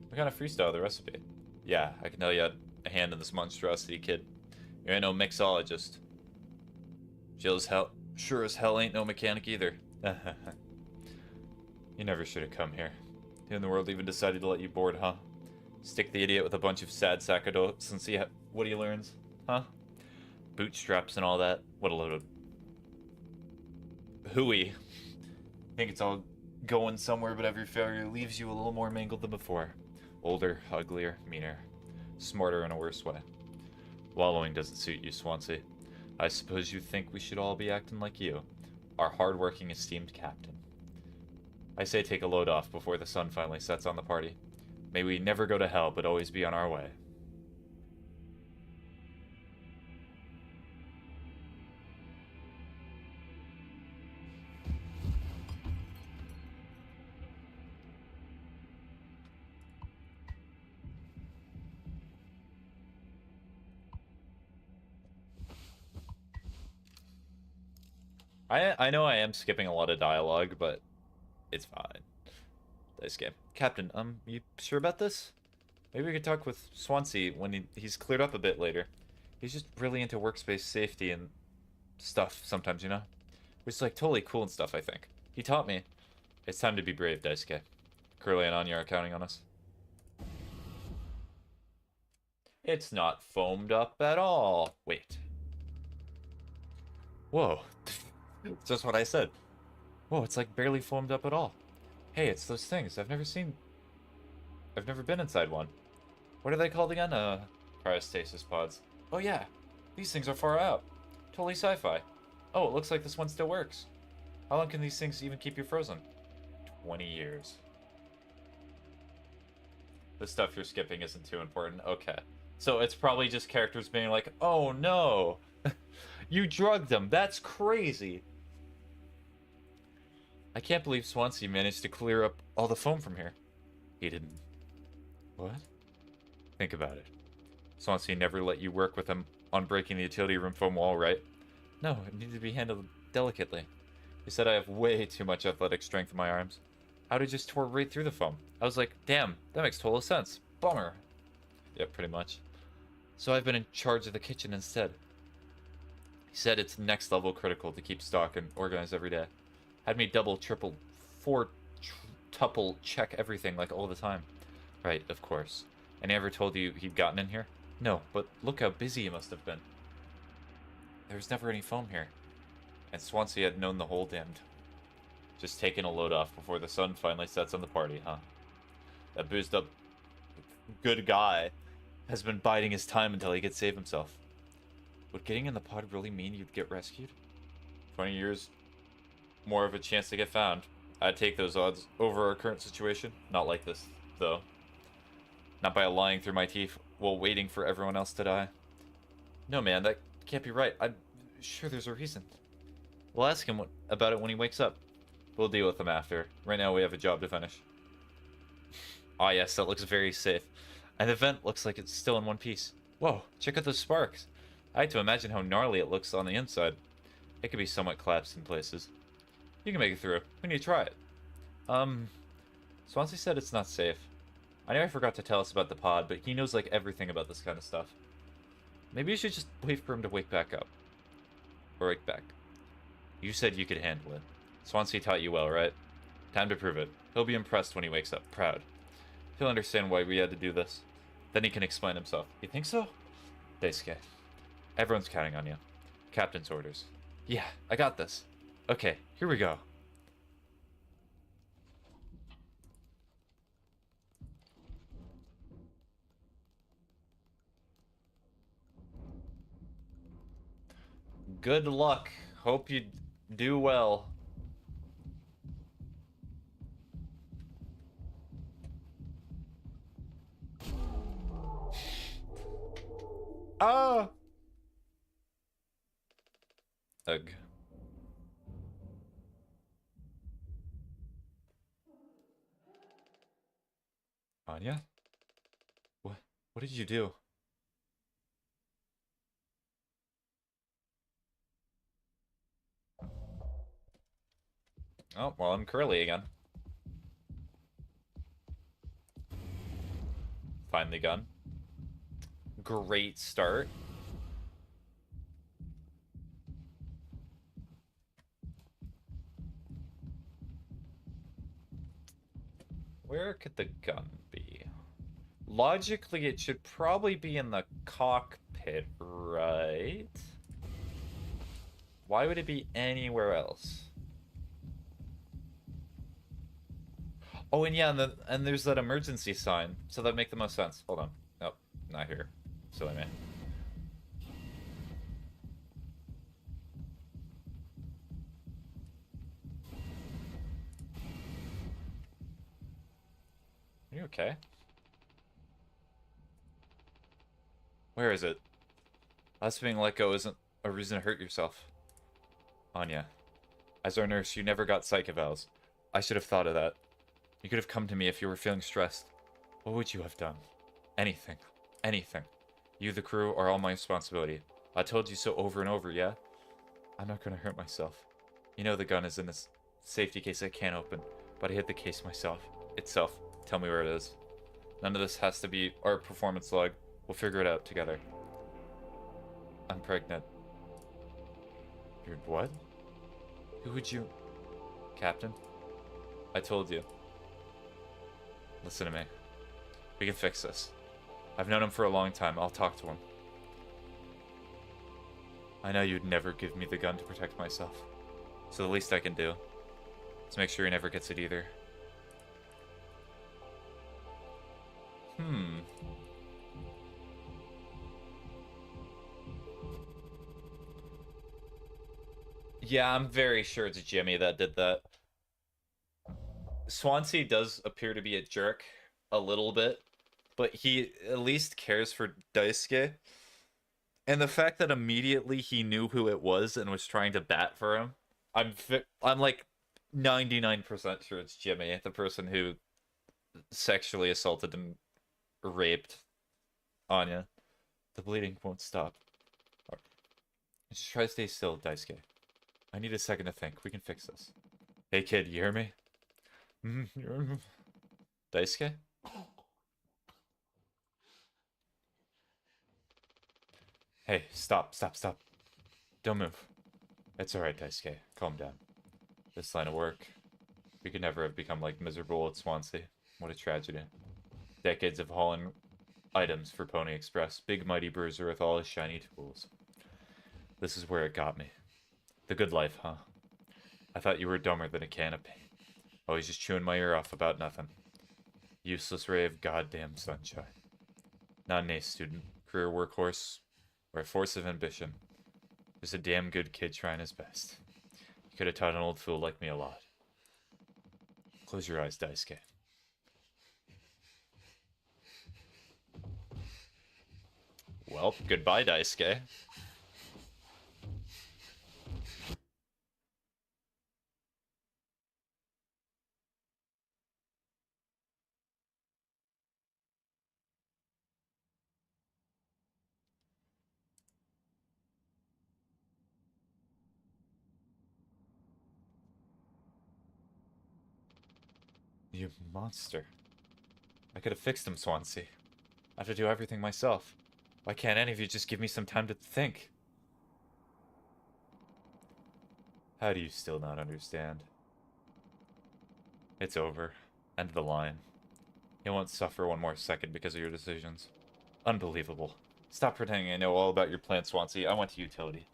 What kind of freestyle the recipe? Yeah, I can tell you had a hand in this monstrosity, kid. You ain't no mixologist. Sure as hell ain't no mechanic either. You never should have come here. Who in the world even decided to let you board, huh? Stick the idiot with a bunch of sad sack adults and see what he learns, huh? Bootstraps and all that. What a load of hooey. Think it's all going somewhere, but every failure leaves you a little more mangled than before. Older, uglier, meaner. Smarter in a worse way. Wallowing doesn't suit you, Swansea. I suppose you think we should all be acting like you, our hard-working, esteemed captain. I say take a load off before the sun finally sets on the party. May we never go to hell, but always be on our way. I know I am skipping a lot of dialogue, but it's fine. This game. Captain, you sure about this? Maybe we could talk with Swansea when he's cleared up a bit later. He's just really into workspace safety and stuff sometimes, you know? Which is like totally cool and stuff, I think. He taught me. It's time to be brave, Daisuke. Curly and Anya are counting on us. It's not foamed up at all. Wait. Whoa. Just what I said. Whoa, it's like barely foamed up at all. Hey, it's those things. I've never been inside one. What are they called again? Cryostasis pods. Oh yeah, these things are far out. Totally sci-fi. Oh, it looks like this one still works. How long can these things even keep you frozen? 20 years. The stuff you're skipping isn't too important. Okay. So it's probably just characters being like, oh no, you drugged them. That's crazy. I can't believe Swansea managed to clear up all the foam from here. He didn't. What? Think about it. Swansea never let you work with him on breaking the utility room foam wall, right? No, it needed to be handled delicately. He said I have way too much athletic strength in my arms. I would have just tore right through the foam. I was like, damn, that makes total sense. Bummer. Yeah, pretty much. So I've been in charge of the kitchen instead. He said it's next level critical to keep stock and organize every day. Had me double, triple, tuple check everything like all the time. Right, of course. And he ever told you he'd gotten in here? No, but look how busy he must have been. There was never any foam here. And Swansea had known the whole damned. Just taking a load off before the sun finally sets on the party, huh? That boozed up good guy has been biding his time until he could save himself. Would getting in the pod really mean you'd get rescued? 20 years, more of a chance to get found. I'd take those odds over our current situation. Not like this, though. Not by lying through my teeth while waiting for everyone else to die. No, man, that can't be right. I'm sure there's a reason. We'll ask him about it when he wakes up. We'll deal with him after. Right now we have a job to finish. Ah, yes, that looks very safe. And the vent looks like it's still in one piece. Whoa, check out those sparks. I had to imagine how gnarly it looks on the inside. It could be somewhat collapsed in places. You can make it through. We need to try it. Swansea said it's not safe. I know I forgot to tell us about the pod, but he knows like everything about this kind of stuff. Maybe you should just wait for him to wake back up. Or wake back. You said you could handle it. Swansea taught you well, right? Time to prove it. He'll be impressed when he wakes up, proud. He'll understand why we had to do this. Then he can explain himself. You think so? Daisuke. Everyone's counting on you. Captain's orders. Yeah, I got this. Okay, here we go. Good luck. Hope you do well. Ah! Ugh. Anya? What? What did you do? Oh, well, I'm Curly again. Find the gun. Great start. Where could the gun be? Logically, it should probably be in the cockpit, right? Why would it be anywhere else? Oh, and yeah, and there's that emergency sign, so that'd make the most sense. Hold on. Nope, not here. Silly man. Are you okay? Where is it? Us being let go isn't a reason to hurt yourself. Anya, as our nurse, you never got psych evals. I should have thought of that. You could have come to me if you were feeling stressed. What would you have done? Anything. Anything. You, the crew, are all my responsibility. I told you so over and over, yeah? I'm not gonna hurt myself. You know the gun is in this safety case I can't open, but I hid the case myself. Itself. Tell me where it is. None of this has to be our performance log. We'll figure it out together. I'm pregnant. You're what? Who would you... Captain? I told you. Listen to me. We can fix this. I've known him for a long time. I'll talk to him. I know you'd never give me the gun to protect myself. So the least I can do is make sure he never gets it either. Yeah, I'm very sure it's Jimmy that did that. Swansea does appear to be a jerk a little bit, but he at least cares for Daisuke. And the fact that immediately he knew who it was and was trying to bat for him, I'm like 99% sure it's Jimmy, the person who sexually assaulted and raped Anya. The bleeding won't stop. Just try to stay still, Daisuke. I need a second to think. We can fix this. Hey kid, you hear me? Daisuke? Hey, stop. Don't move. It's alright, Daisuke. Calm down. This line of work, we could never have become like miserable at Swansea. What a tragedy. Decades of hauling items for Pony Express. Big mighty bruiser with all his shiny tools. This is where it got me. The good life, huh? I thought you were dumber than a can of paint. Always just chewing my ear off about nothing. Useless ray of goddamn sunshine. Not an A student, career workhorse, or a force of ambition. Just a damn good kid trying his best. You could have taught an old fool like me a lot. Close your eyes, Daisuke. Well, goodbye, Daisuke. You monster. I could have fixed him, Swansea. I have to do everything myself. Why can't any of you just give me some time to think? How do you still not understand? It's over. End of the line. You won't suffer one more second because of your decisions. Unbelievable. Stop pretending I know all about your plan, Swansea. I went to utility.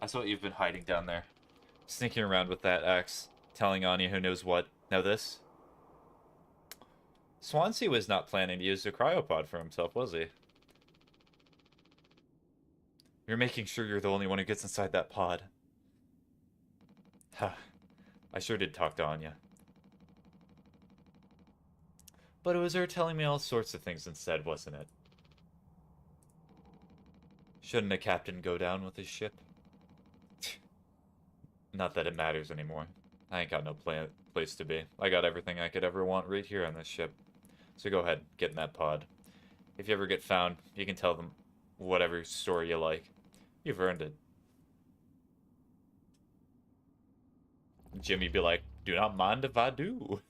I saw what you've been hiding down there. Sneaking around with that axe. Telling Anya who knows what. Now this? Swansea was not planning to use the cryopod for himself, was he? You're making sure you're the only one who gets inside that pod. Ha. I sure did talk to Anya. But it was her telling me all sorts of things instead, wasn't it? Shouldn't a captain go down with his ship? Not that it matters anymore. I ain't got no place to be. I got everything I could ever want right here on this ship. So go ahead, get in that pod. If you ever get found, you can tell them whatever story you like. You've earned it. Jimmy be like, do not mind if I do.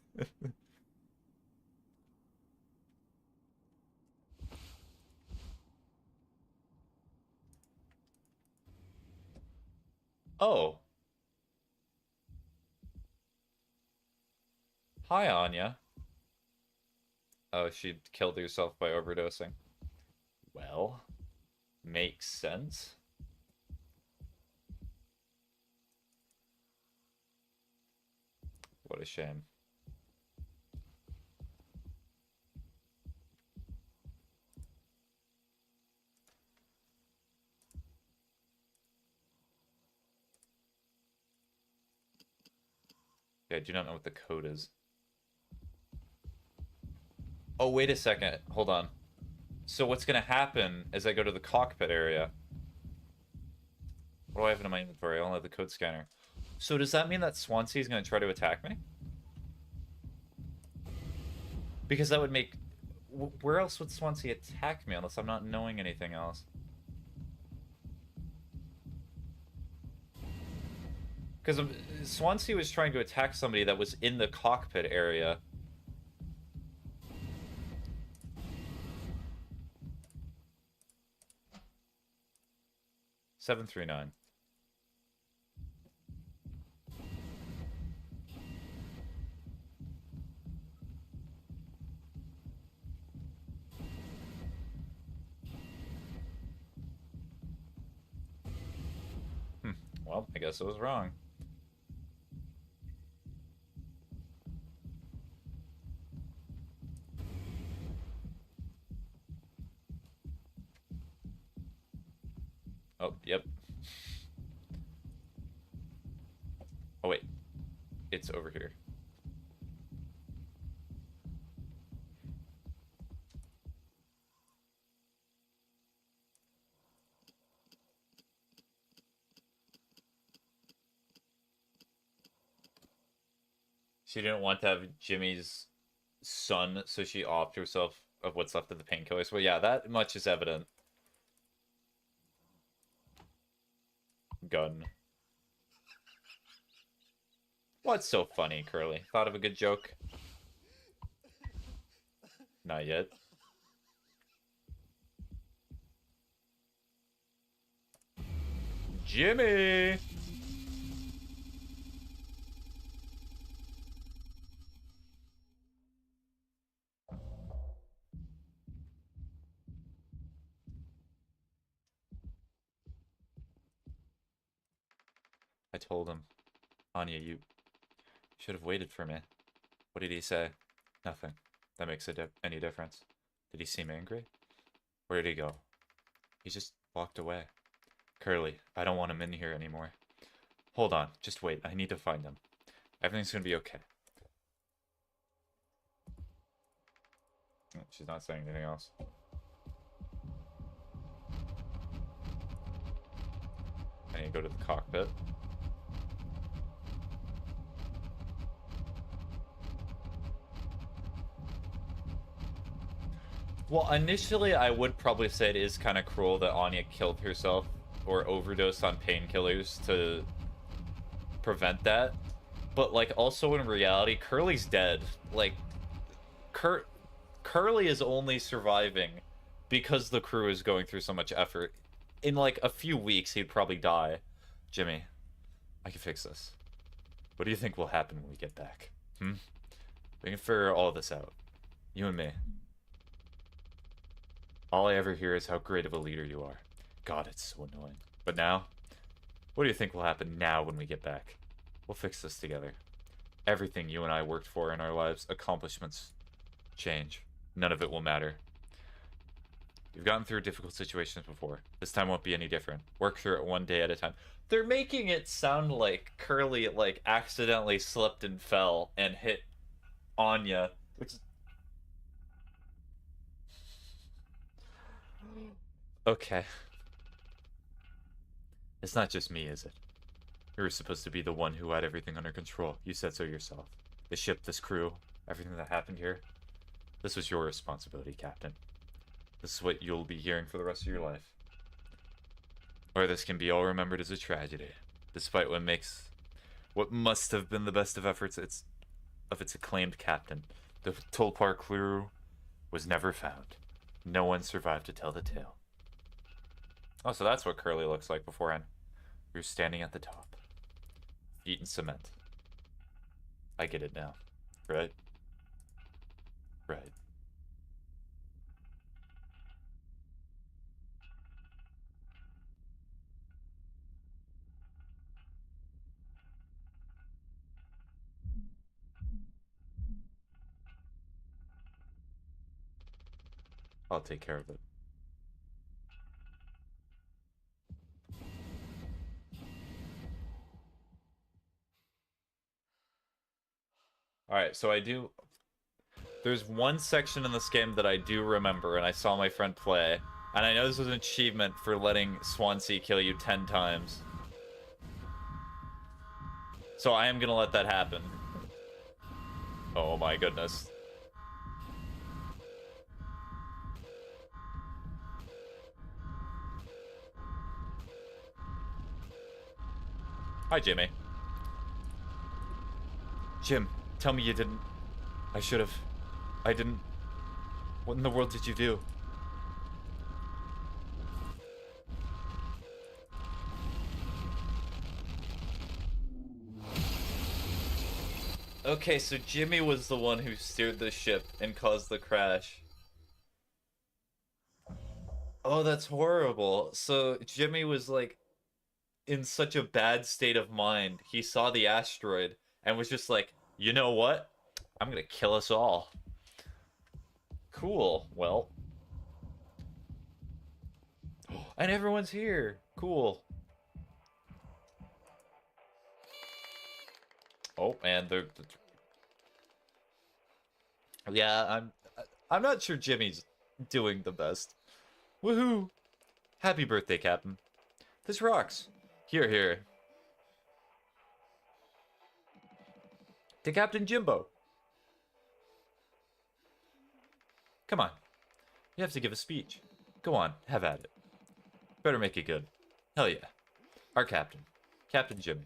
Oh. Hi, Anya. Oh, she killed herself by overdosing. Well, makes sense. What a shame. Yeah, I do not know what the code is. Oh, wait a second. Hold on. So what's going to happen as I go to the cockpit area? What do I have in my inventory? I only have the code scanner. So does that mean that Swansea is going to try to attack me? Because that would make... Where else would Swansea attack me unless I'm not knowing anything else? Because Swansea was trying to attack somebody that was in the cockpit area. $739. Well, I guess I was wrong. Oh, yep. Oh, wait. It's over here. She didn't want to have Jimmy's son, so she offed herself of what's left of the painkillers. Well, yeah, that much is evident. Gun. What's so funny, Curly? Thought of a good joke? Not yet. Jimmy! I told him. Anya, you should have waited for me. What did he say? Nothing. That makes any difference. Did he seem angry? Where did he go? He just walked away. Curly, I don't want him in here anymore. Hold on. Just wait. I need to find him. Everything's gonna be okay. She's not saying anything else. I need to go to the cockpit. Well, initially I would probably say it is kind of cruel that Anya killed herself or overdosed on painkillers to prevent that. But, like, also in reality, Curly's dead. Like, Curly is only surviving because the crew is going through so much effort. In, like, a few weeks, he'd probably die. Jimmy, I can fix this. What do you think will happen when we get back? We can figure all this out. You and me. All I ever hear is how great of a leader you are. God, it's so annoying. But now? What do you think will happen now when we get back? We'll fix this together. Everything you and I worked for in our lives, accomplishments, change. None of it will matter. You've gotten through difficult situations before. This time won't be any different. Work through it one day at a time. They're making it sound like Curly, like, accidentally slipped and fell and hit Anya, which is... Okay. It's not just me, is it? You were supposed to be the one who had everything under control. You said so yourself. The ship, this crew, everything that happened here. This was your responsibility, Captain. This is what you'll be hearing for the rest of your life. Or this can be all remembered as a tragedy, despite what must have been the best of efforts of its acclaimed captain. The Tulpar crew was never found. No one survived to tell the tale. Oh, so that's what Curly looks like beforehand. You're standing at the top. Feet in cement. I get it now. Right? Right. I'll take care of it. Alright, so there's one section in this game that I do remember, and I saw my friend play. And I know this was an achievement for letting Swansea kill you 10 times. So I am gonna let that happen. Oh my goodness. Hi, Jimmy. Jim, tell me you didn't... I should have... I didn't... What in the world did you do? Okay, so Jimmy was the one who steered the ship and caused the crash. Oh, that's horrible. So Jimmy was like in such a bad state of mind. He saw the asteroid and was just like, you know what? I'm gonna kill us all. Cool. Well. And everyone's here. Cool. Oh, and they're... Yeah, I'm not sure Jimmy's doing the best. Woohoo! Happy birthday, Captain. This rocks. Here, here. To Captain Jimbo. Come on. You have to give a speech. Go on, have at it. Better make it good. Hell yeah. Our captain. Captain Jimmy.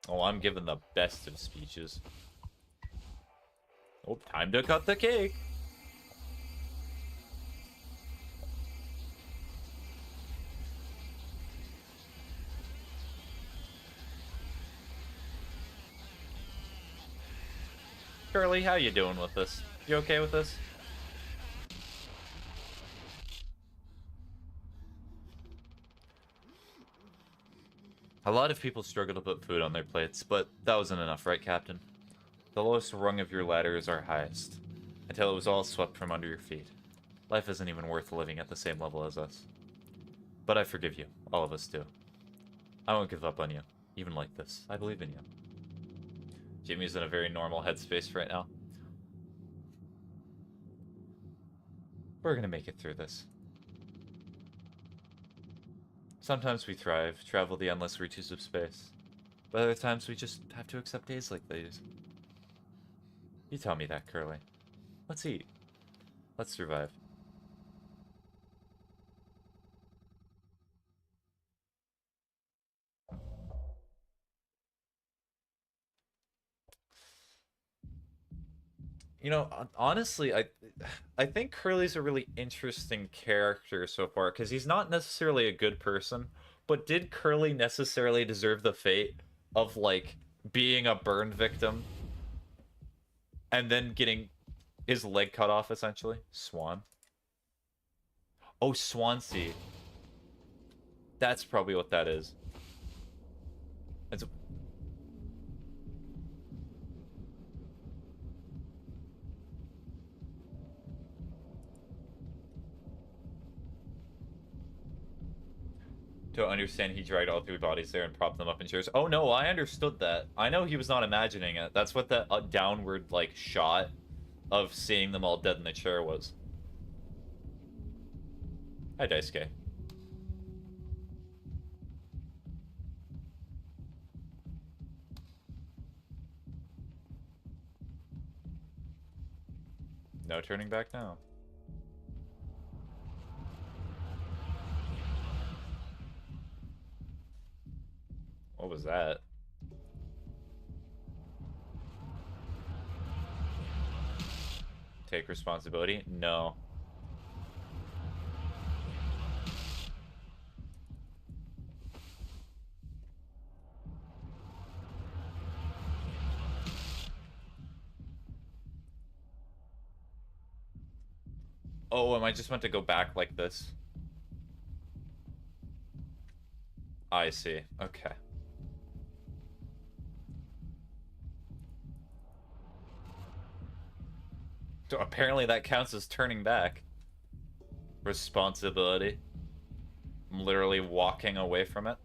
Oh, I'm giving the best of speeches. Oh, time to cut the cake. Curly, how you doing with this? You okay with this? A lot of people struggle to put food on their plates, but that wasn't enough, right, Captain? The lowest rung of your ladder is our highest, until it was all swept from under your feet. Life isn't even worth living at the same level as us. But I forgive you. All of us do. I won't give up on you, even like this. I believe in you. Jimmy's in a very normal headspace right now. We're gonna make it through this. Sometimes we thrive, travel the endless reaches of space. But other times we just have to accept days like these. You tell me that, Curly. Let's eat. Let's survive. You know, honestly, I think Curly's a really interesting character so far because he's not necessarily a good person, but did Curly necessarily deserve the fate of like being a burn victim and then getting his leg cut off essentially? Swan. Oh, Swansea. That's probably what that is. It's to understand he dragged all three bodies there and propped them up in chairs. Oh no, I understood that. I know he was not imagining it. That's what that downward like shot of seeing them all dead in the chair was. Hi, Daisuke. No turning back now. What was that? Take responsibility? No. Oh, am I just meant to go back like this? I see. Okay. So apparently that counts as turning back. Responsibility. I'm literally walking away from it.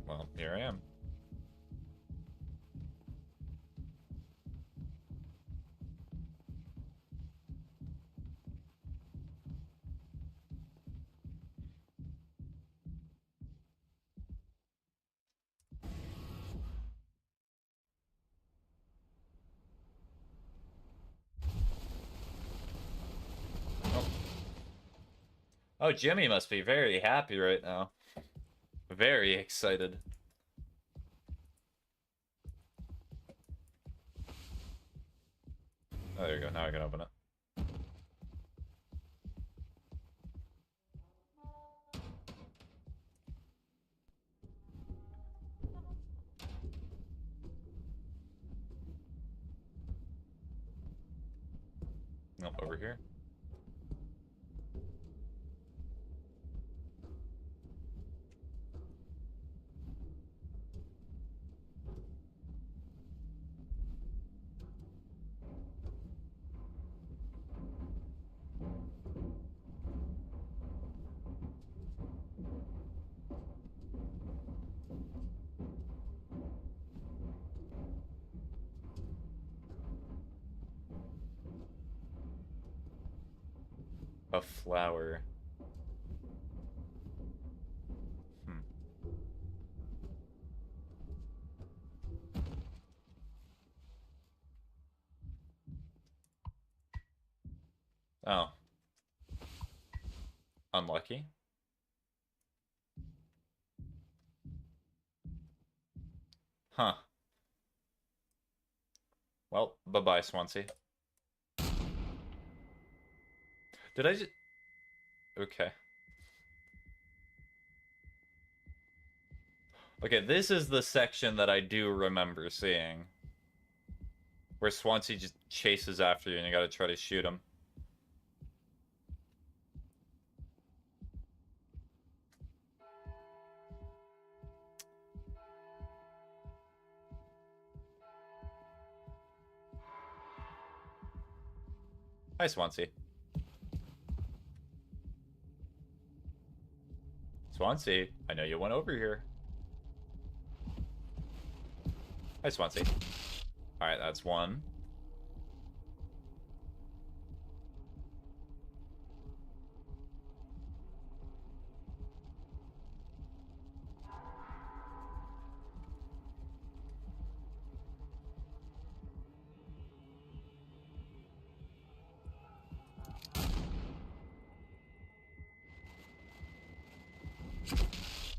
Well, here I am. Oh. Oh, Jimmy must be very happy right now. Very excited. Oh, there you go. Now I can open it. Nope, over here. A flower. Hmm. Oh. Unlucky. Huh. Well, bye-bye, Swansea. Did I just... Okay. Okay, this is the section that I do remember seeing. Where Swansea just chases after you and you gotta try to shoot him. Hi, Swansea. Swansea, I know you went over here. Hi, Swansea. Alright, that's one.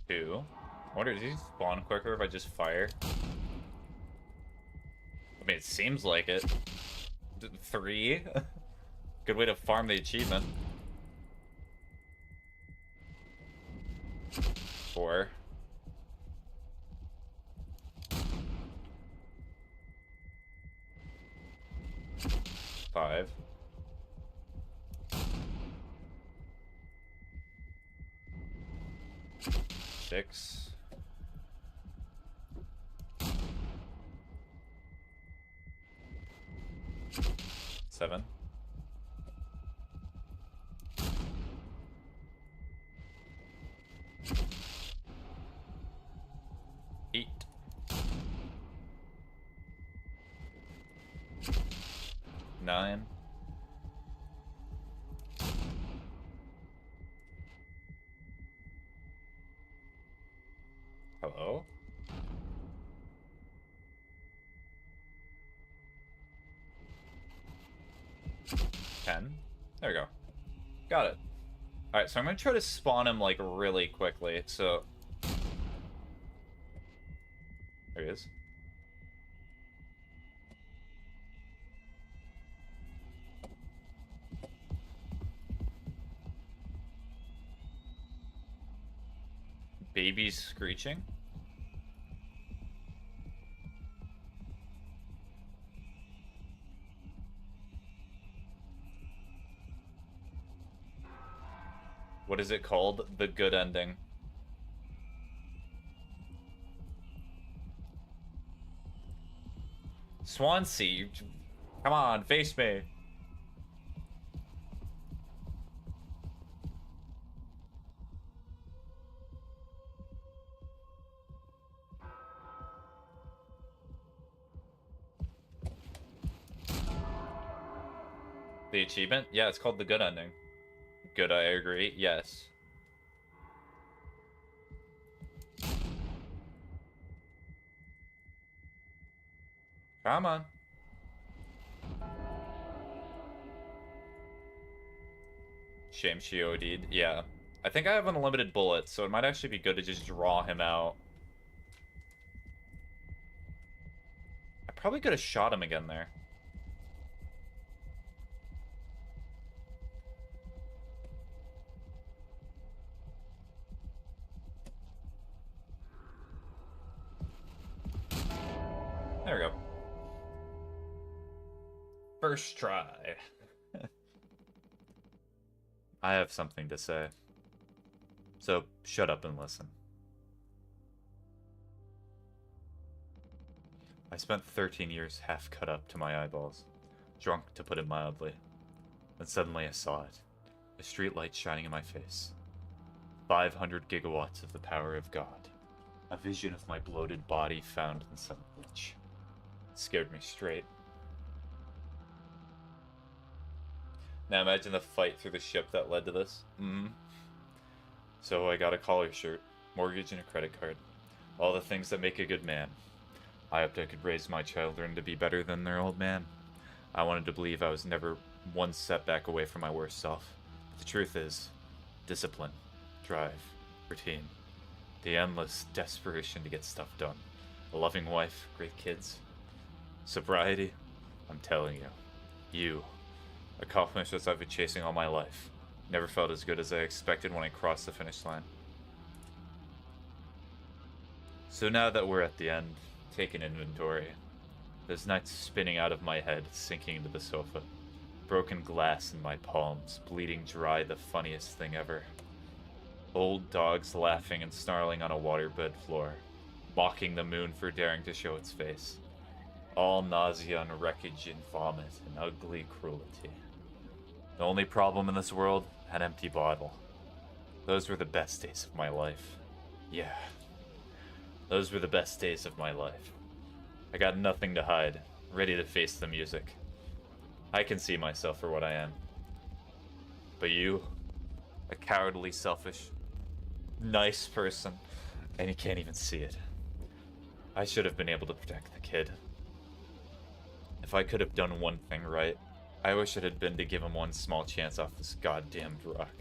Two. I wonder, does he spawn quicker if I just fire? I mean, it seems like it. Three? Good way to farm the achievement. Four. Five. Six. Seven. Eight. Nine. Hello? Ten. There we go. Got it. Alright, so I'm gonna try to spawn him, like, really quickly, so... There he is. Babies screeching? What is it called? The good ending. Swansea, come on, face me. The achievement? Yeah, it's called the good ending. Good, I agree. Yes. Come on. Shame she OD'd. Yeah. I think I have unlimited bullets, so it might actually be good to just draw him out. I probably could have shot him again there. There we go. First try. I have something to say. So, shut up and listen. I spent 13 years half cut up to my eyeballs. Drunk, to put it mildly. Then suddenly I saw it. A street light shining in my face. 500 gigawatts of the power of God. A vision of my bloated body found in some glitch. It scared me straight. Now imagine the fight through the ship that led to this. So I got a collar shirt, mortgage, and a credit card. All the things that make a good man. I hoped I could raise my children to be better than their old man. I wanted to believe I was never one setback away from my worst self. But the truth is, discipline, drive, routine, the endless desperation to get stuff done. A loving wife, great kids. Sobriety, I'm telling you, accomplishments I've been chasing all my life. Never felt as good as I expected when I crossed the finish line. So now that we're at the end, taking inventory. There's nights spinning out of my head, sinking into the sofa. Broken glass in my palms, bleeding dry, the funniest thing ever. Old dogs laughing and snarling on a waterbed floor, mocking the moon for daring to show its face. All nausea and wreckage and vomit and ugly cruelty. The only problem in this world, an empty bottle. Those were the best days of my life. Yeah. Those were the best days of my life. I got nothing to hide, ready to face the music. I can see myself for what I am. But you, a cowardly, selfish, nice person, and you can't even see it. I should have been able to protect the kid. If I could have done one thing right, I wish it had been to give him one small chance off this goddamned rock.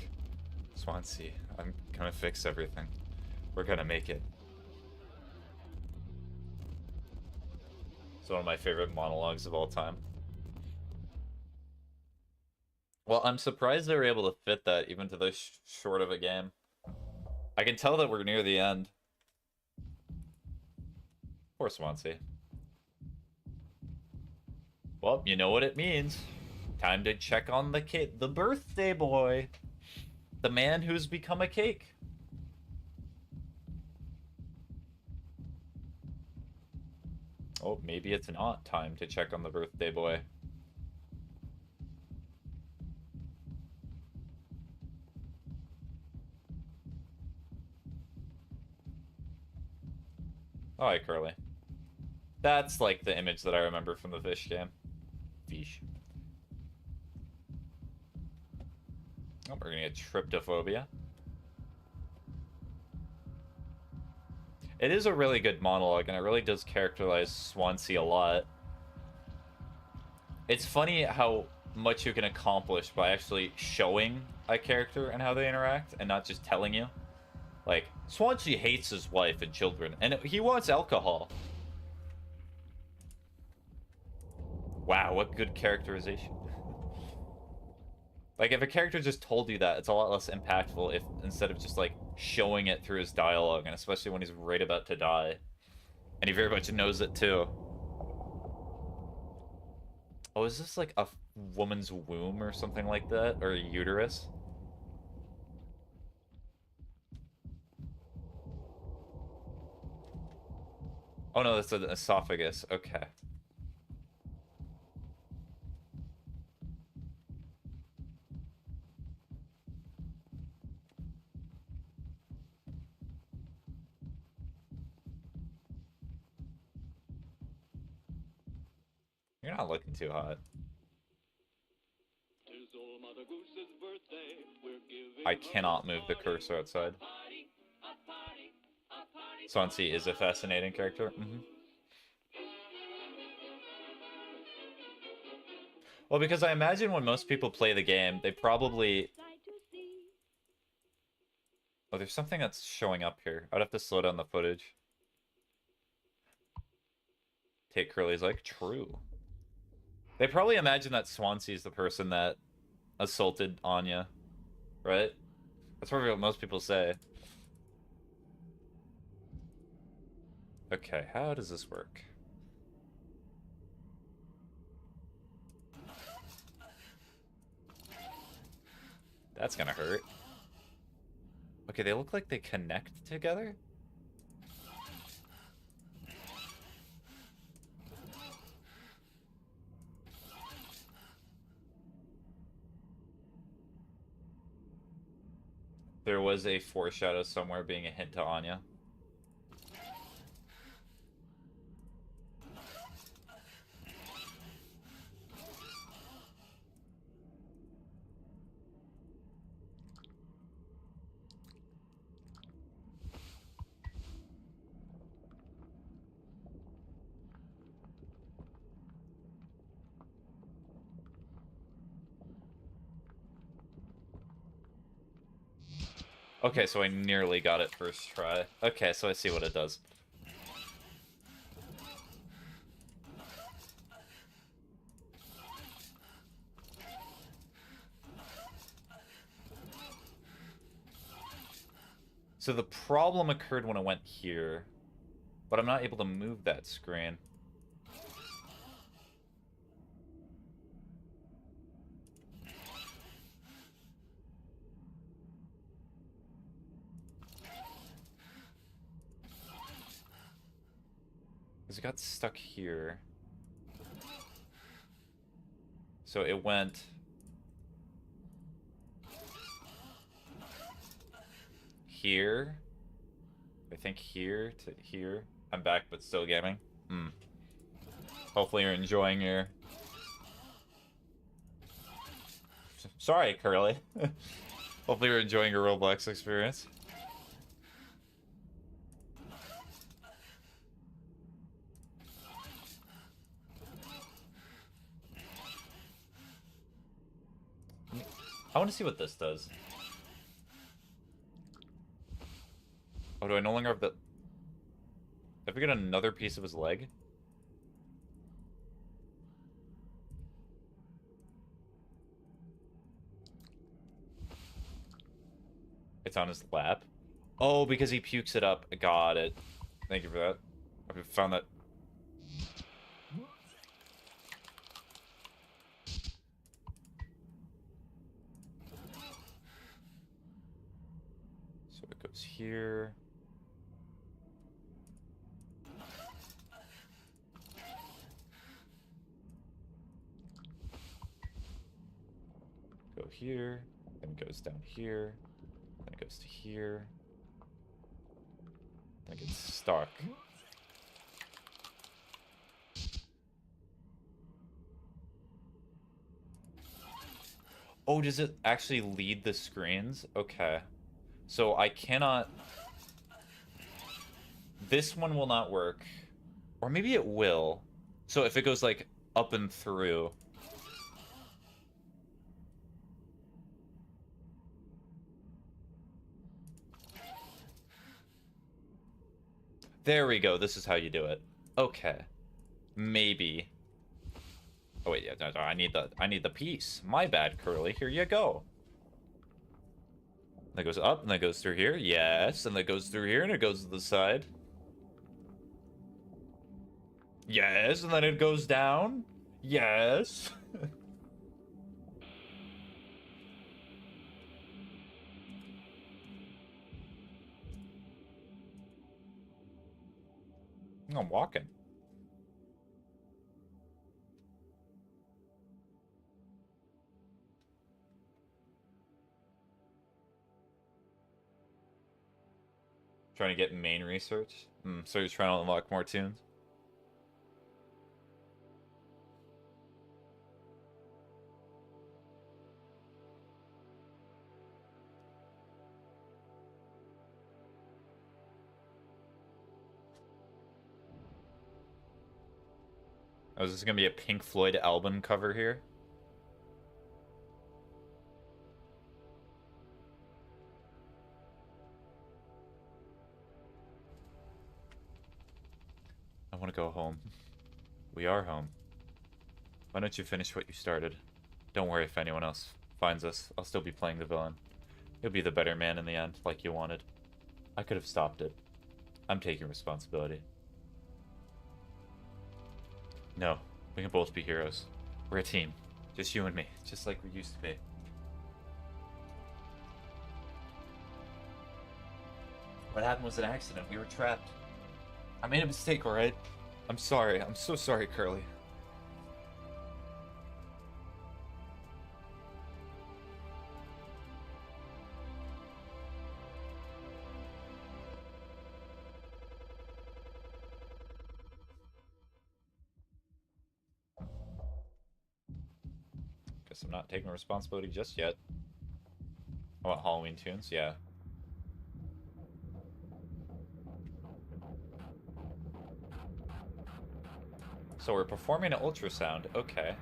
Swansea, I'm gonna fix everything. We're gonna make it. It's one of my favorite monologues of all time. Well, I'm surprised they were able to fit that even to this short of a game. I can tell that we're near the end. Poor Swansea. Well, you know what it means. Time to check on the kid, the birthday boy. The man who's become a cake. Oh, maybe it's not time to check on the birthday boy. Oh, hi, Curly. That's like the image that I remember from the fish game. Fish. Oh, we're gonna get tryptophobia. It is a really good monologue, and it really does characterize Swansea a lot. It's funny how much you can accomplish by actually showing a character and how they interact, and not just telling you. Like, Swansea hates his wife and children, and he wants alcohol. Wow, what good characterization. Like, if a character just told you that, it's a lot less impactful if instead of just, like, showing it through his dialogue, and especially when he's right about to die. And he very much knows it, too. Oh, is this, like, a woman's womb or something like that? Or a uterus? Oh, no, that's an esophagus. Okay. You're not looking too hot. I cannot move the cursor outside. Swansea is a fascinating character. Well, because I imagine when most people play the game, they probably... Oh, there's something that's showing up here. I'd have to slow down the footage. Take Curly's like, true. They probably imagine that Swansea's the person that assaulted Anya, right? That's probably what most people say. Okay, how does this work? That's gonna hurt. Okay, they look like they connect together? There was a foreshadow somewhere being a hint to Anya. Okay, so I nearly got it first try. Okay, so I see what it does. So the problem occurred when I went here, but I'm not able to move that screen. Because it got stuck here. So it went... here. I think here to here. I'm back, but still gaming. Hopefully you're enjoying your... Sorry, Curly. Hopefully you're enjoying your Roblox experience. I want to see what this does. Oh, do I no longer have the... Have we got another piece of his leg? It's on his lap. Oh, because he pukes it up. Got it. Thank you for that. I found that... So it goes here. Go here. Then it goes down here. Then it goes to here. Then it gets stuck. Oh, does it actually lead the screens? Okay. So I cannot... this one will not work. Or maybe it will. So if it goes, like, up and through... There we go. This is how you do it. Okay. Maybe. Oh wait, yeah, no, I need the piece. My bad, Curly. Here you go. That goes up, and that goes through here. Yes, and that goes through here, and it goes to the side. Yes, and then it goes down. Yes. I'm walking. Trying to get main research? So you're trying to unlock more tunes? Oh, is this gonna be a Pink Floyd album cover here? I want to go home. We are home. Why don't you finish what you started? Don't worry if anyone else finds us. I'll still be playing the villain. You'll be the better man in the end, like you wanted. I could have stopped it. I'm taking responsibility. No, we can both be heroes. We're a team. Just you and me, just like we used to be. What happened was an accident. We were trapped. I made a mistake, alright? I'm sorry. I'm so sorry, Curly. Guess I'm not taking responsibility just yet. I want Halloween tunes, yeah. So we're performing an ultrasound, okay.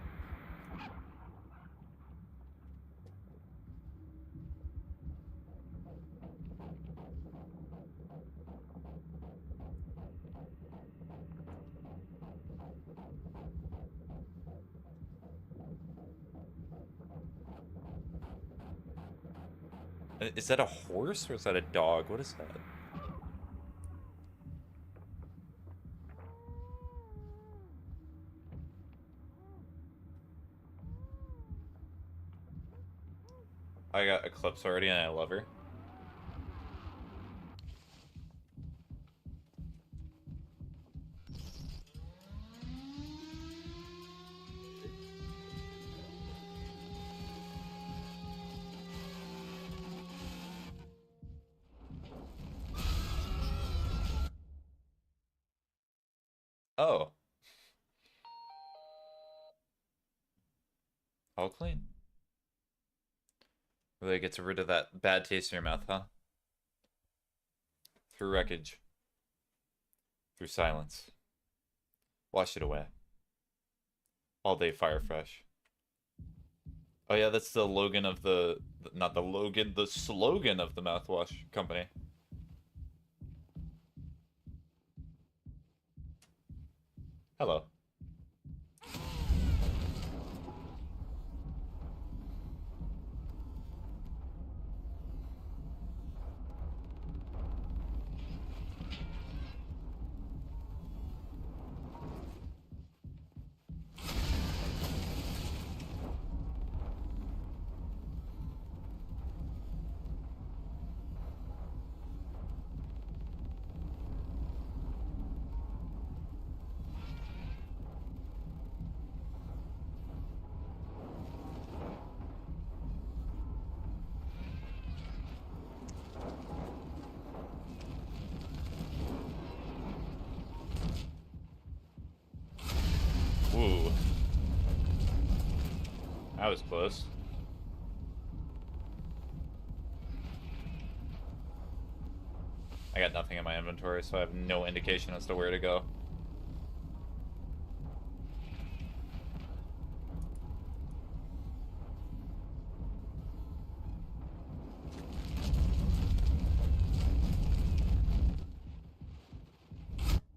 Is that a horse or is that a dog? What is that? I got Eclipse already and I love her. Oh. All clean. Really gets rid of that bad taste in your mouth, huh? Through wreckage. Through silence. Wash it away. All day fire fresh. Oh yeah, that's the Logan of the... Not the Logan, the slogan of the mouthwash company. Hello. Ooh. That was close. I got nothing in my inventory, so I have no indication as to where to go.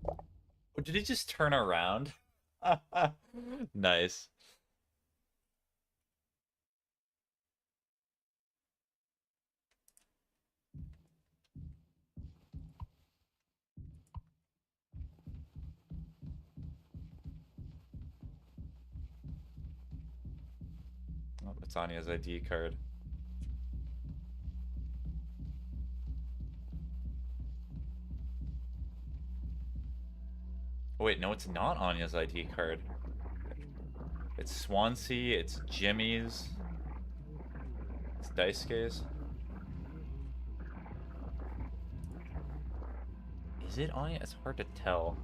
Oh, did he just turn around? Nice. Oh, it's Anya's ID card. Oh, wait, no, it's not Anya's ID card. It's Swansea, it's Jimmy's, it's Daisuke's. Is it Anya? It's hard to tell.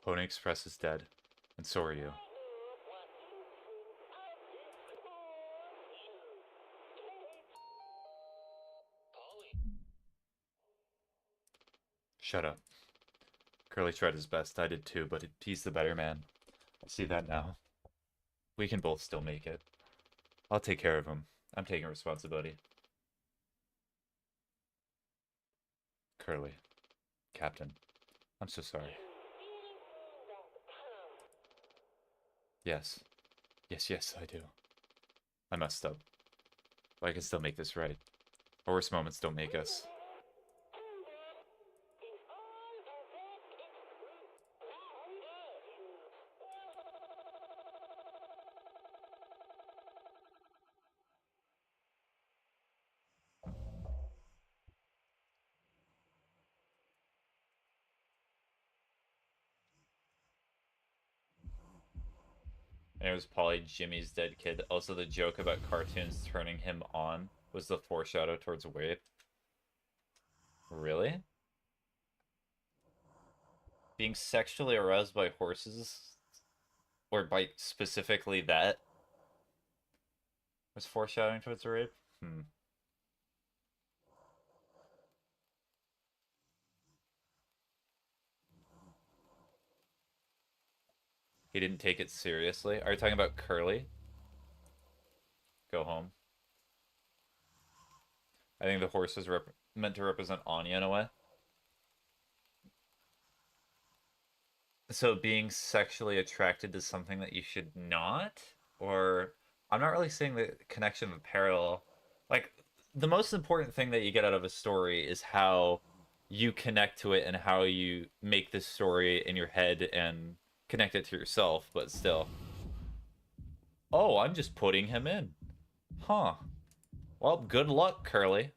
Pony Express is dead, and so are you. Shut up. Curly tried his best, I did too, but he's the better man. I see that now. We can both still make it. I'll take care of him. I'm taking responsibility. Curly. Captain. I'm so sorry. Yes. Yes, I do. I messed up. But I can still make this right. Our worst moments don't make us. And it was probably Jimmy's dead kid. Also, the joke about cartoons turning him on was the foreshadow towards rape. Really? Being sexually aroused by horses? Or by specifically that? Was foreshadowing towards rape? He didn't take it seriously. Are you talking about Curly? Go home. I think the horse is meant to represent Anya in a way. So being sexually attracted to something that you should not? Or I'm not really seeing the connection of parallel. Like, the most important thing that you get out of a story is how you connect to it and how you make this story in your head and connect it to yourself, but still. Oh, I'm just putting him in. Huh. Well, good luck, Curly.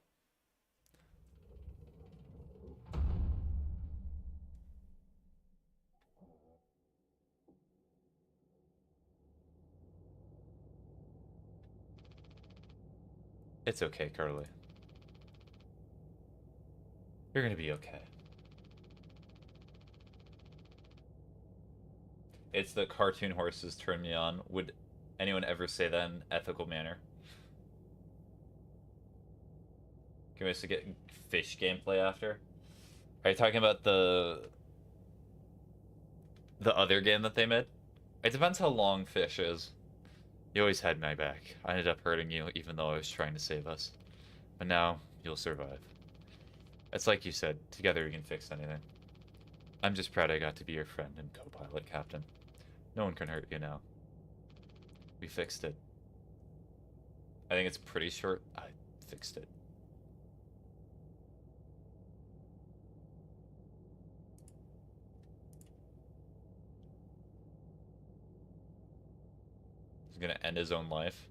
It's okay, Curly. You're gonna be okay. It's the cartoon horses turn me on. Would anyone ever say that in an ethical manner? Can we also get fish gameplay after? Are you talking about the other game that they made? It depends how long fish is. You always had my back. I ended up hurting you even though I was trying to save us. But now, you'll survive. It's like you said, together we can fix anything. I'm just proud I got to be your friend and co-pilot, Captain. No one can hurt you now. We fixed it. I think it's pretty short. I fixed it. gonna end his own life.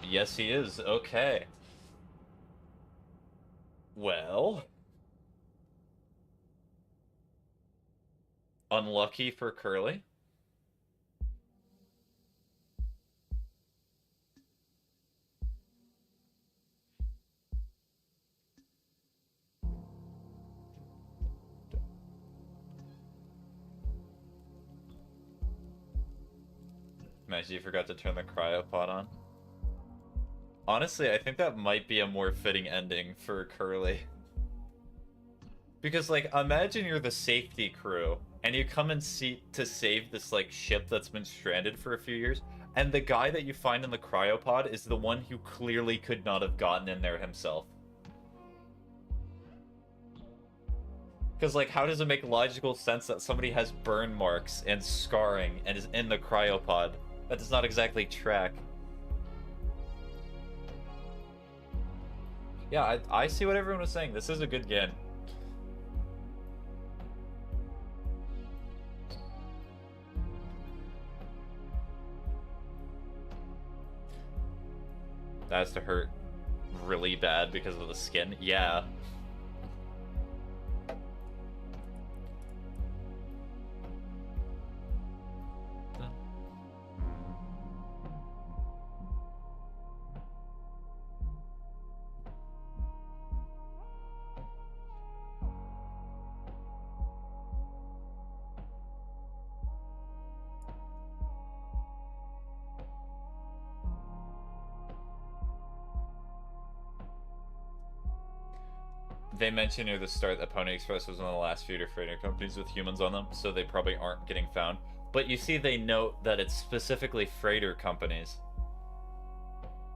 Yes, he is. Okay. Well, unlucky for Curly. Imagine you forgot to turn the cryopod on. Honestly, I think that might be a more fitting ending for Curly. Because, like, imagine you're the safety crew, and you come and see to save this, like, ship that's been stranded for a few years, and the guy that you find in the cryopod is the one who clearly could not have gotten in there himself. Because, like, how does it make logical sense that somebody has burn marks and scarring and is in the cryopod? That does not exactly track. Yeah, I see what everyone was saying. This is a good game. That has to hurt really bad because of the skin. Yeah. They mentioned near the start that Pony Express was one of the last feeder freighter companies with humans on them, so they probably aren't getting found. But you see, they note that it's specifically freighter companies.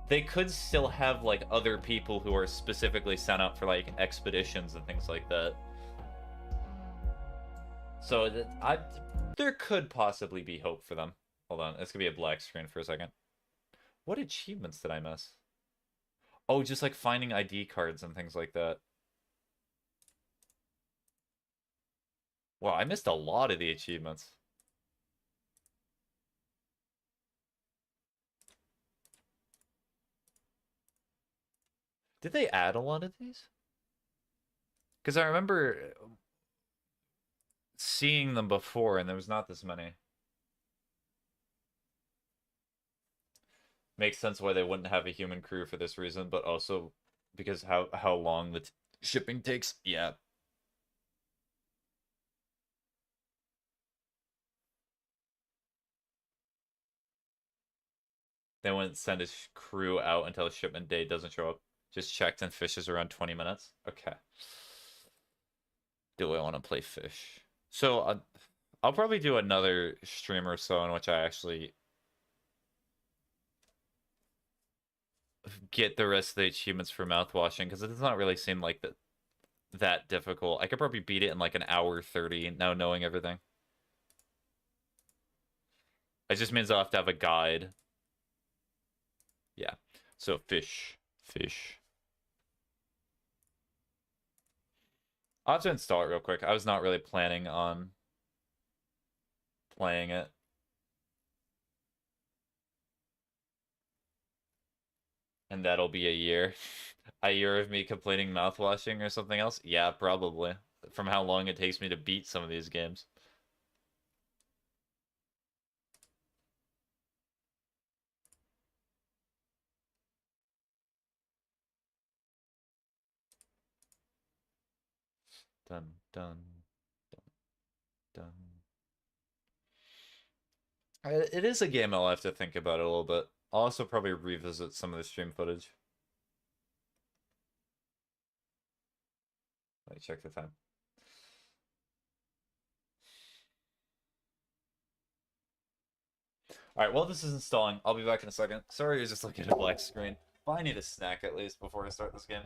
They could still have, like, other people who are specifically sent out for, like, expeditions and things like that. So, there could possibly be hope for them. Hold on, it's gonna be a black screen for a second. What achievements did I miss? Oh, just, like, finding ID cards and things like that. Wow, I missed a lot of the achievements. Did they add a lot of these? Because I remember seeing them before, and there was not this many. Makes sense why they wouldn't have a human crew for this reason, but also because how long the shipping takes. Yeah. They wouldn't send a crew out until shipment day doesn't show up. Just checked and fishes around 20 minutes. Okay. Do I want to play fish? So I'll probably do another stream or so in which I actually get the rest of the achievements for mouthwashing, because it does not really seem like that difficult. I could probably beat it in like an hour 30 now knowing everything. It just means I'll have to have a guide. Yeah. So fish. I'll have to install it real quick. I was not really planning on playing it. And that'll be a year. A year of me completing mouthwashing or something else? Yeah, probably. From how long it takes me to beat some of these games. Dun, dun, dun, dun. It is a game I'll have to think about it a little bit. I'll also probably revisit some of the stream footage. Let me check the time. Alright, while this is installing, I'll be back in a second. Sorry, you're just looking at a black screen. But I need a snack at least before I start this game.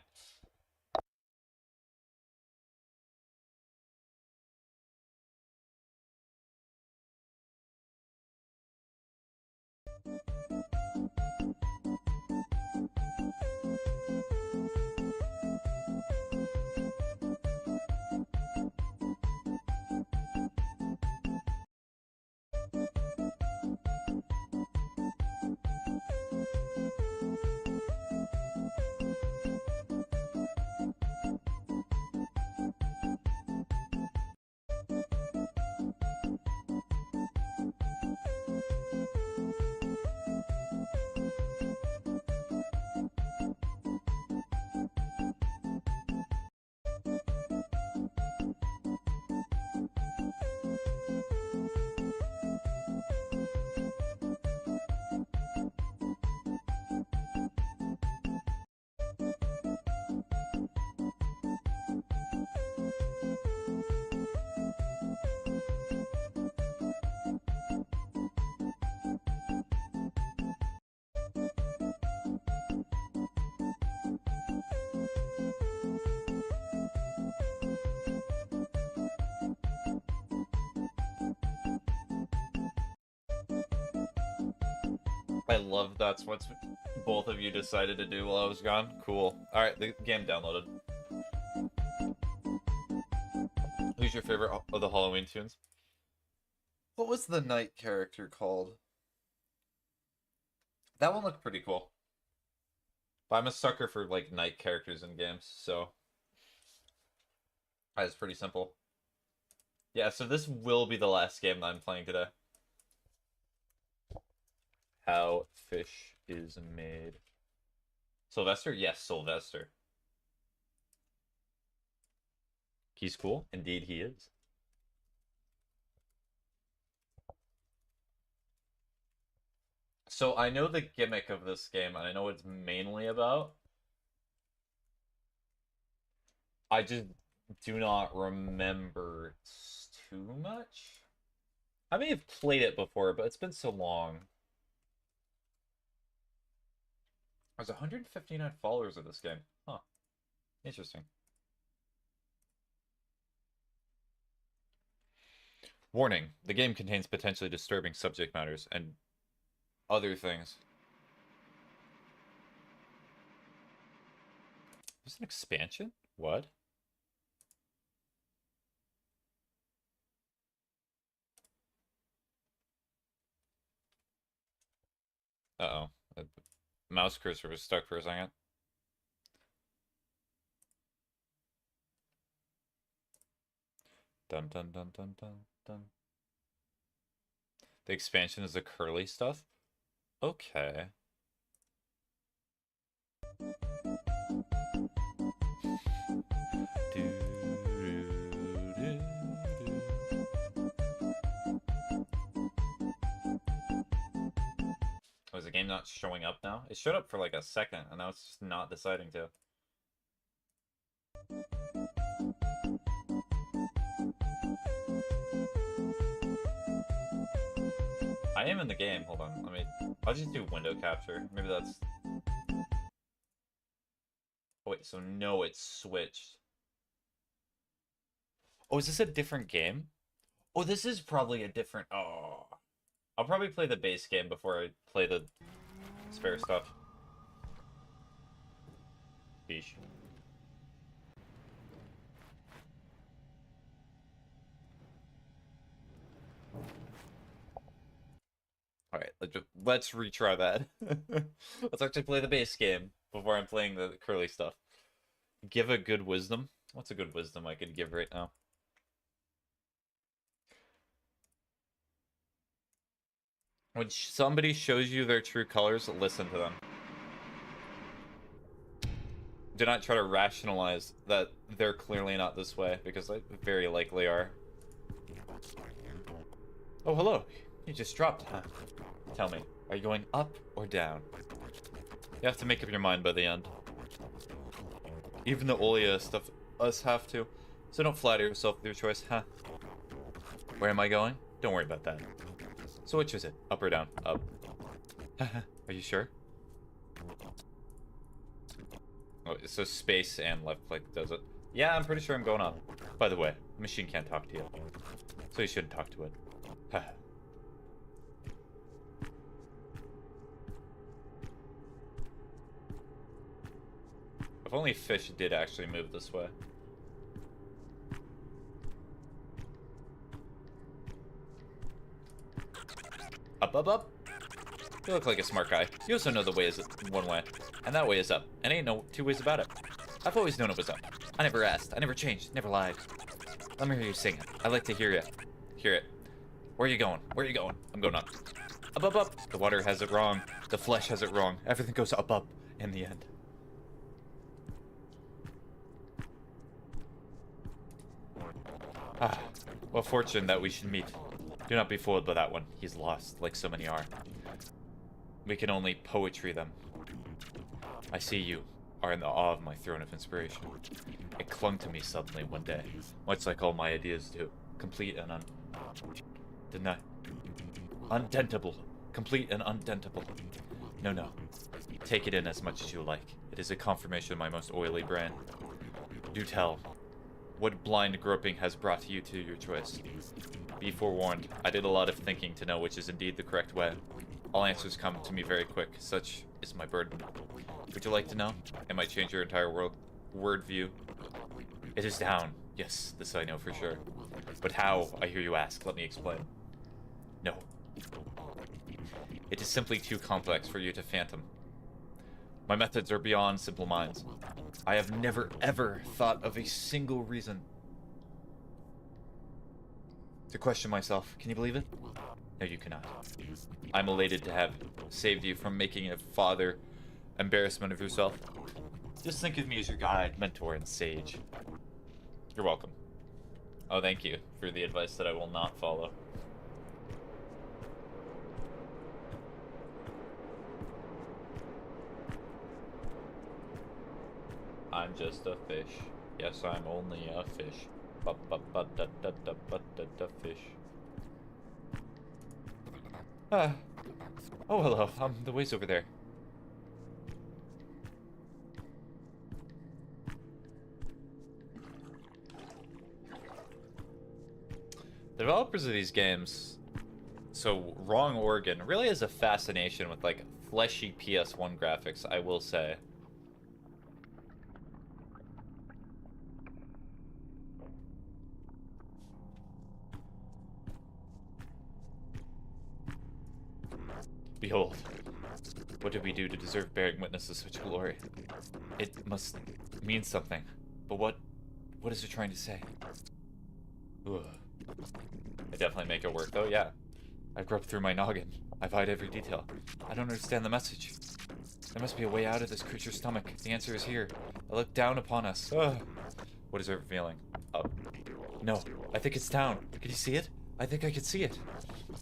I love that's what both of you decided to do while I was gone. Cool. Alright, the game downloaded. Who's your favorite of the Halloween tunes? What was the night character called? That one looked pretty cool. But I'm a sucker for, like, night characters in games, so... That's pretty simple. Yeah, so this will be the last game that I'm playing today. How fish is made. Sylvester? Yes, Sylvester. He's cool. Indeed, he is. So I know the gimmick of this game, and I know what it's mainly about. I just do not remember too much. I may have played it before, but it's been so long. There's 159 followers of this game. Huh. Interesting. Warning. The game contains potentially disturbing subject matters and other things. There's an expansion? What? Uh-oh. The mouse cursor was stuck for a second. Dun dun dun dun dun dun. The expansion is the curly stuff? Okay. Oh, is the game not showing up now? It showed up for like a second, and now it's just not deciding to. I am in the game. Hold on. I'll just do window capture. Maybe that's... Oh, wait, so no, it's switched. Oh, is this a different game? Oh, this is probably a different... Oh. I'll probably play the base game before I play the spare stuff. Beesh. Alright, let's retry that. Let's actually play the base game before I'm playing the curly stuff. Give a good wisdom. What's a good wisdom I could give right now? When somebody shows you their true colors, listen to them. Do not try to rationalize that they're clearly not this way, because they very likely are. Oh, hello. You just dropped, huh? Tell me, are you going up or down? You have to make up your mind by the end. Even the Olia stuff, us have to. So don't flatter yourself with your choice, huh? Where am I going? Don't worry about that. So which is it? Up or down? Up. Are you sure? Oh, so space and left click does it. Yeah, I'm pretty sure I'm going up. By the way, the machine can't talk to you. So you shouldn't talk to it. If only fish did actually move this way. Up, up, up. You look like a smart guy. You also know the way is one way, and that way is up, and ain't no two ways about it. I've always known it was up. I never asked. I never changed. Never lied. Let me hear you sing it. I like to hear you. Hear it. Where are you going? Where are you going? I'm going up. Up, up, up. The water has it wrong. The flesh has it wrong. Everything goes up, up in the end. Ah, what fortune that we should meet. Do not be fooled by that one. He's lost, like so many are. We can only poetry them. I see you are in the awe of my throne of inspiration. It clung to me suddenly one day, much like all my ideas do. Complete and undentable. Complete and undentable. No, no. Take it in as much as you like. It is a confirmation of my most oily brain. Do tell. What blind groping has brought you to your choice? Be forewarned, I did a lot of thinking to know which is indeed the correct way. All answers come to me very quick. Such is my burden. Would you like to know? It might change your entire word view. It is down. Yes, this I know for sure. But how, I hear you ask. Let me explain. No. It is simply too complex for you to fathom. My methods are beyond simple minds. I have never, ever thought of a single reason to question myself. Can you believe it? No, you cannot. I'm elated to have saved you from making a father embarrassment of yourself. Just think of me as your guide, mentor, and sage. You're welcome. Oh, thank you for the advice that I will not follow. I'm just a fish. Yes, I'm only a fish. Fish. Ah. Oh, hello. The way's over there. The developers of these games, so Wrong Organ, really has a fascination with, like, fleshy PS1 graphics, I will say. Behold, what did we do to deserve bearing witness to such glory? It must mean something. But what is it trying to say? Ugh. I definitely make it work, though, yeah. I groped through my noggin. I've eyed every detail. I don't understand the message. There must be a way out of this creature's stomach. The answer is here. It looked down upon us. Ugh. What is it revealing? Up. No, I think it's down. Can you see it? I think I can see it.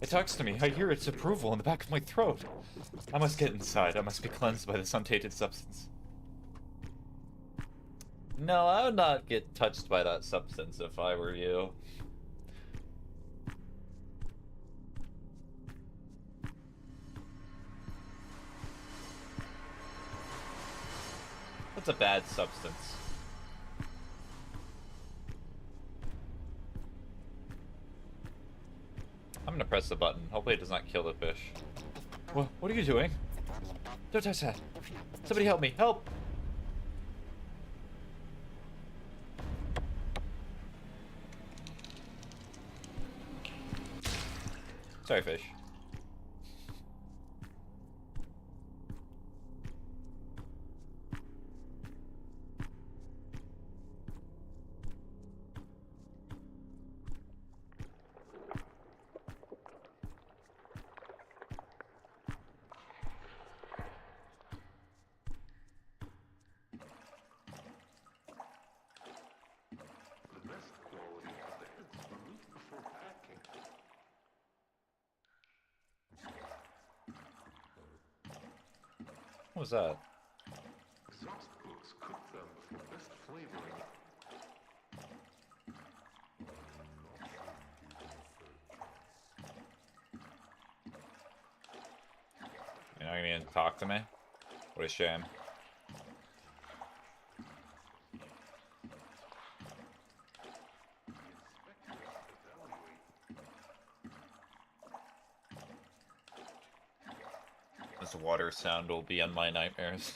It talks to me. I hear its approval in the back of my throat. I must get inside. I must be cleansed by this untainted substance. No, I would not get touched by that substance if I were you. That's a bad substance. I'm gonna press the button. Hopefully it does not kill the fish. What are you doing? Don't touch that. Somebody help me. Help! Sorry, fish. What was that? Sauce cooks cook them for best flavoring. You're not gonna even talk to me? What a shame. This water sound will be on my nightmares.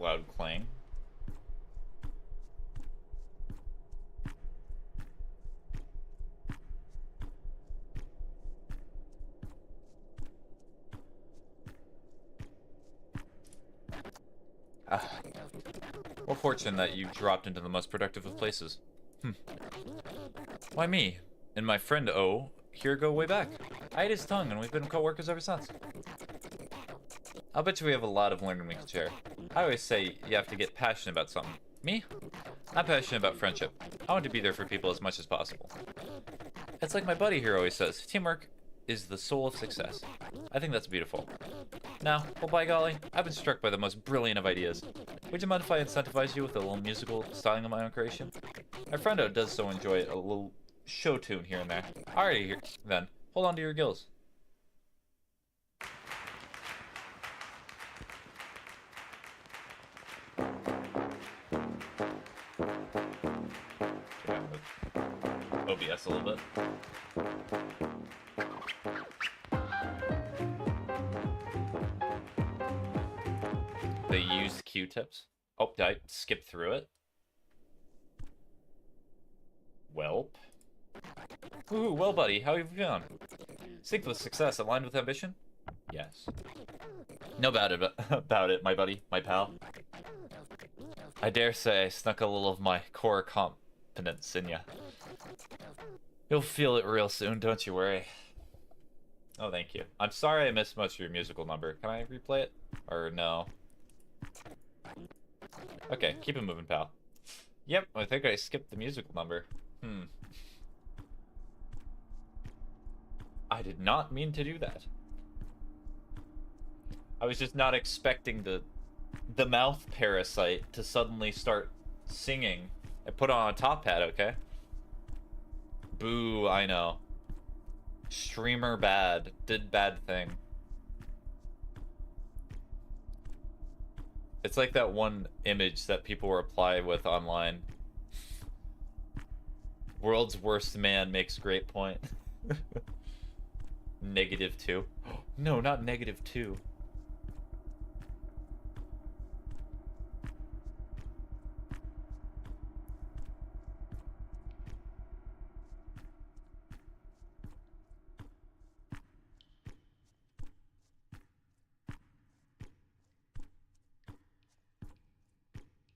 Loud clang. What fortune that you dropped into the most productive of places. Why me? And my friend O here go way back. I ate his tongue and we've been co-workers ever since. I'll bet you we have a lot of learning we can share. I always say you have to get passionate about something. Me? I'm passionate about friendship. I want to be there for people as much as possible. It's like my buddy here always says, teamwork is the soul of success. I think that's beautiful. Now, well, by golly, I've been struck by the most brilliant of ideas. Would you mind if I incentivize you with a little musical styling of my own creation? My friendo does so enjoy a little show tune here and there. Alrighty, then. Hold on to your gills. Yeah, OBS a little bit. They used Q-tips. Oh, did I skip through it? Welp. Ooh, well, buddy, how have you been? Synced with success, aligned with ambition? Yes. No doubt about it, my buddy, my pal. I dare say I snuck a little of my core competence in ya. You'll feel it real soon, don't you worry. Oh, thank you. I'm sorry I missed much of your musical number. Can I replay it? Or no? Okay, keep it moving, pal. Yep, I think I skipped the musical number. I did not mean to do that. I was just not expecting the mouth parasite to suddenly start singing. I put on a top hat, okay? Boo, I know. Streamer bad. Did bad thing. It's like that one image that people reply with online. World's worst man makes great point. -2. No, not -2.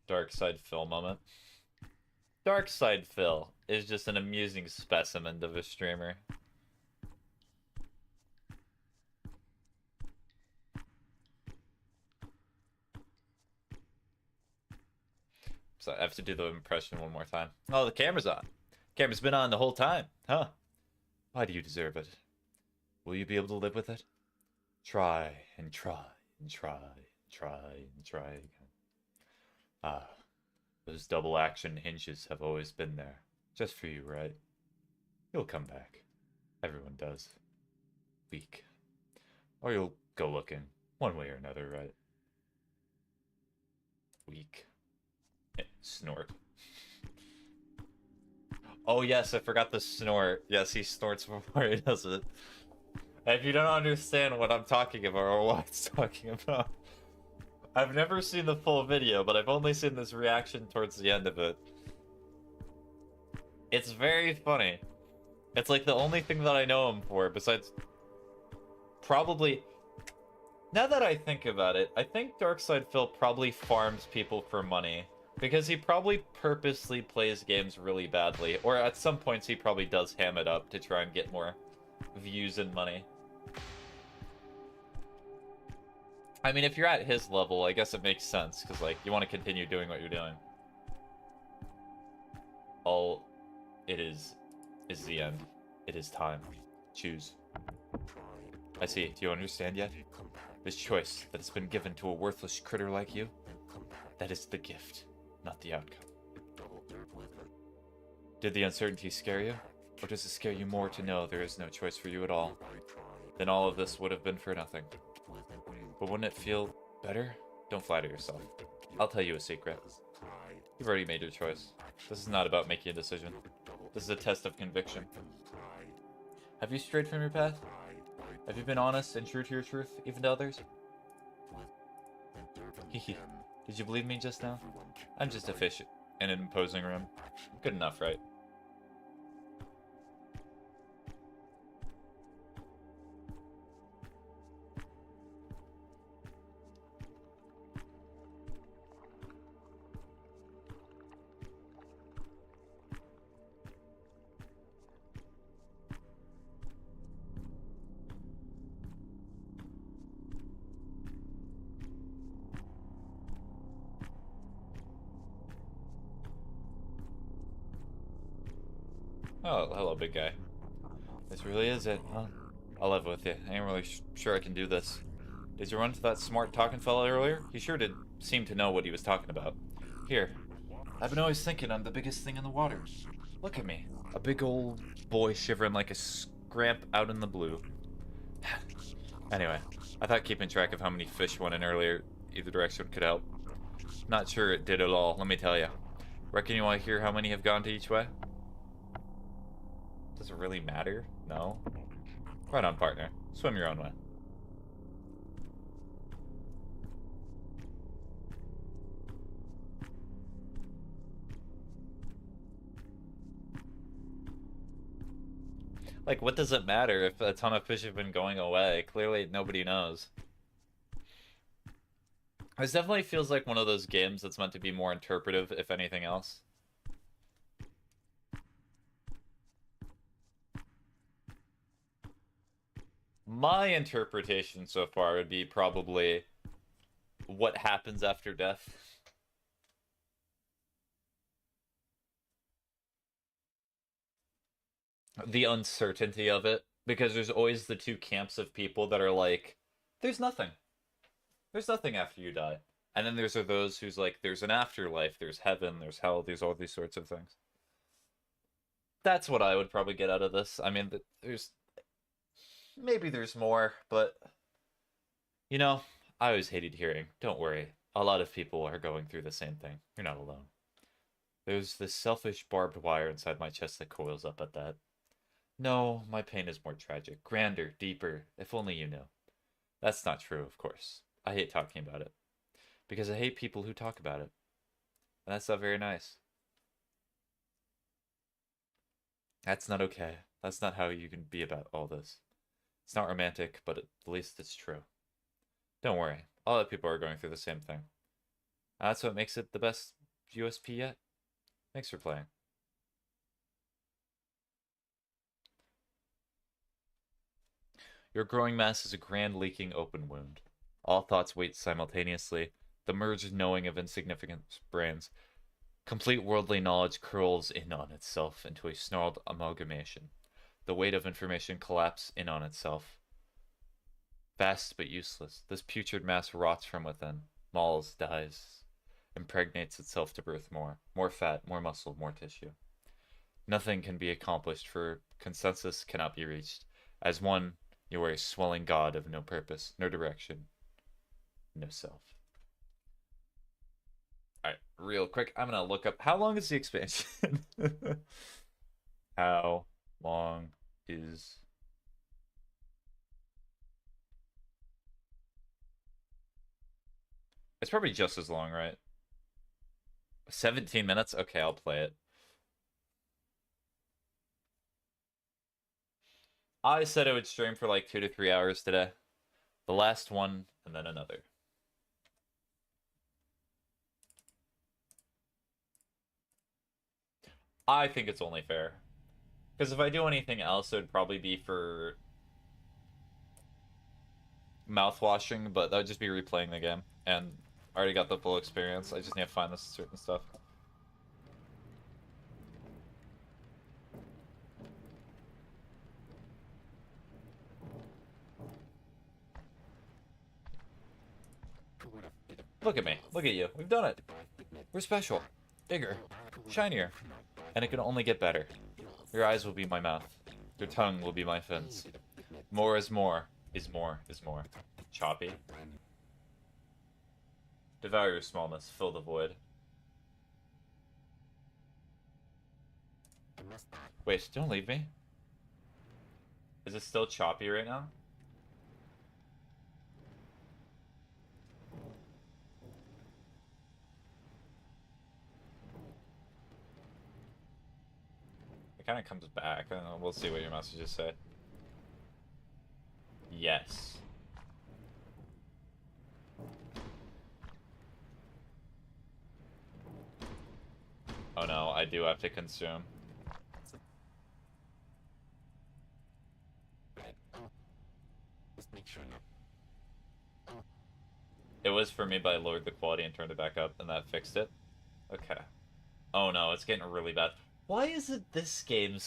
Dark Side Phil moment. Dark Side Phil is just an amusing specimen of a streamer. So I have to do the impression one more time. Oh, the camera's on. Camera's been on the whole time, huh? Why do you deserve it? Will you be able to live with it? Try and try and try and try and try again. Ah, those double action hinges have always been there. Just for you, right? You'll come back. Everyone does. Weak. Or you'll go looking. One way or another, right? Weak. Snort. Oh yes, I forgot the snort. Yes, he snorts before he does it. If you don't understand what I'm talking about or what it's talking about, I've never seen the full video, but I've only seen this reaction towards the end of it. It's very funny. It's like the only thing that I know him for, besides probably... Now that I think about it, I think Darkside Phil probably farms people for money. Because he probably purposely plays games really badly. Or at some points he probably does ham it up to try and get more views and money. I mean, if you're at his level, I guess it makes sense. Because, like, you want to continue doing what you're doing. All it is the end. It is time. Choose. I see. Do you understand yet? This choice that has been given to a worthless critter like you, that is the gift, not the outcome. Did the uncertainty scare you? Or does it scare you more to know there is no choice for you at all? Then all of this would have been for nothing. But wouldn't it feel better? Don't flatter yourself. I'll tell you a secret. You've already made your choice. This is not about making a decision. This is a test of conviction. Have you strayed from your path? Have you been honest and true to your truth, even to others? Hehe. Did you believe me just now? I'm just a fish in an imposing room. Good enough, right? Oh, hello, big guy. This really is it, huh? I'll live with you. I ain't really sure I can do this. Did you run into that smart talking fella earlier? He sure did seem to know what he was talking about. Here. I've been always thinking I'm the biggest thing in the water. Look at me. A big old boy shivering like a scramp out in the blue. Anyway, I thought keeping track of how many fish went in earlier either direction could help. Not sure it did at all, let me tell you. Reckon you want to hear how many have gone to each way? Does it really matter? No. Right on, partner. Swim your own way. Like, what does it matter if a ton of fish have been going away? Clearly, nobody knows. This definitely feels like one of those games that's meant to be more interpretive, if anything else. My interpretation so far would be probably what happens after death. The uncertainty of it, because there's always the two camps of people that are like, there's nothing. There's nothing after you die. And then there's those who's like, there's an afterlife, there's heaven, there's hell, there's all these sorts of things. That's what I would probably get out of this. I mean, there's... maybe there's more, but... you know, I always hated hearing, don't worry, a lot of people are going through the same thing. You're not alone. There's this selfish barbed wire inside my chest that coils up at that. No, my pain is more tragic, grander, deeper, if only you knew. That's not true, of course. I hate talking about it. Because I hate people who talk about it. And that's not very nice. That's not okay. That's not how you can be about all this. It's not romantic, but at least it's true. Don't worry. All the people are going through the same thing. And that's what makes it the best USP yet. Thanks for playing. Your growing mass is a grand leaking open wound. All thoughts wait simultaneously. The merged knowing of insignificant brains. Complete worldly knowledge curls in on itself into a snarled amalgamation. The weight of information collapses in on itself. Vast but useless, this putrid mass rots from within, mauls, dies, impregnates itself to birth more. More fat, more muscle, more tissue. Nothing can be accomplished, for consensus cannot be reached. As one, you are a swelling god of no purpose, no direction, no self. Alright, real quick, I'm gonna look up, how long is the expansion? How long is... it's probably just as long, right? 17 minutes? Okay, I'll play it. I said I would stream for like 2 to 3 hours today. The last one, and then another. I think it's only fair. Because if I do anything else, it would probably be for mouthwashing, but that would just be replaying the game. And I already got the full experience. I just need to find this certain stuff. Look at me. Look at you. We've done it. We're special. Bigger. Shinier. And it can only get better. Your eyes will be my mouth. Your tongue will be my fins. More is more. Is more is more. Choppy. Devour your smallness. Fill the void. Wait, don't leave me. Is it still choppy right now? It kind of comes back. I don't know. We'll see what your messages say. Yes. Oh no, I do have to consume. It was for me, but I lowered the quality and turned it back up, and that fixed it. Okay. Oh no, it's getting really bad. Why is it this game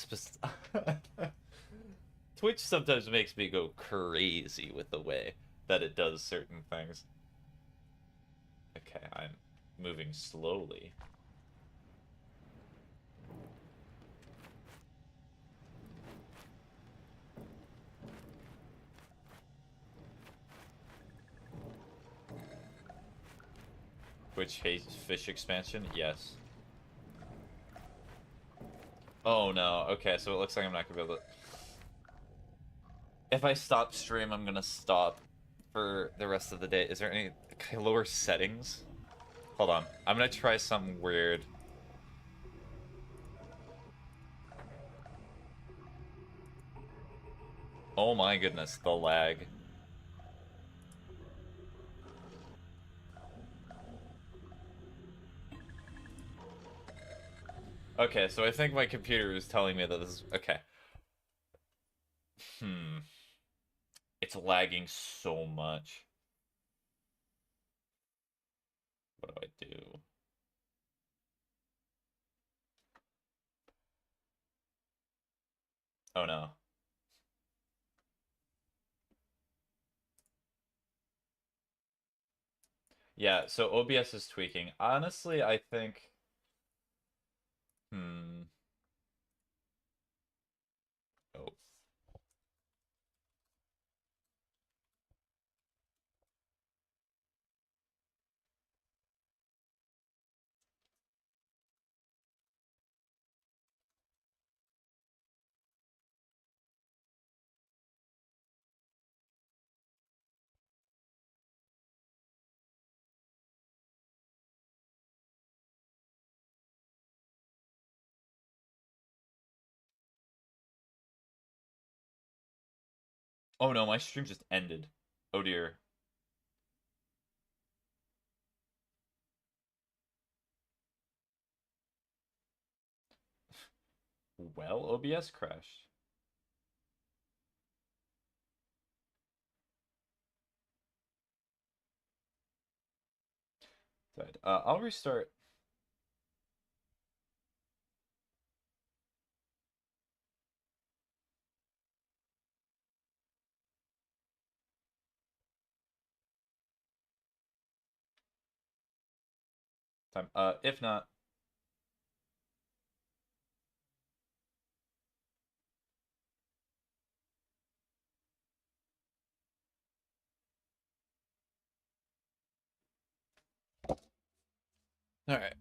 Twitch sometimes makes me go crazy with the way that it does certain things. Okay, I'm moving slowly. Twitch hates fish expansion? Yes. Oh no, okay, so it looks like I'm not gonna be able to... If I stop stream, I'm gonna stop for the rest of the day. Is there any... Can I lower settings? Hold on. I'm gonna try something weird. Oh my goodness, the lag. Okay, so I think my computer is telling me that this is... Okay. Hmm. It's lagging so much. What do I do? Oh no. Yeah, so OBS is tweaking. Honestly, I think... Hmm. Oh. Oh no, my stream just ended. Oh dear. Well, OBS crashed. Died. I'll restart. Time. If not... Alright.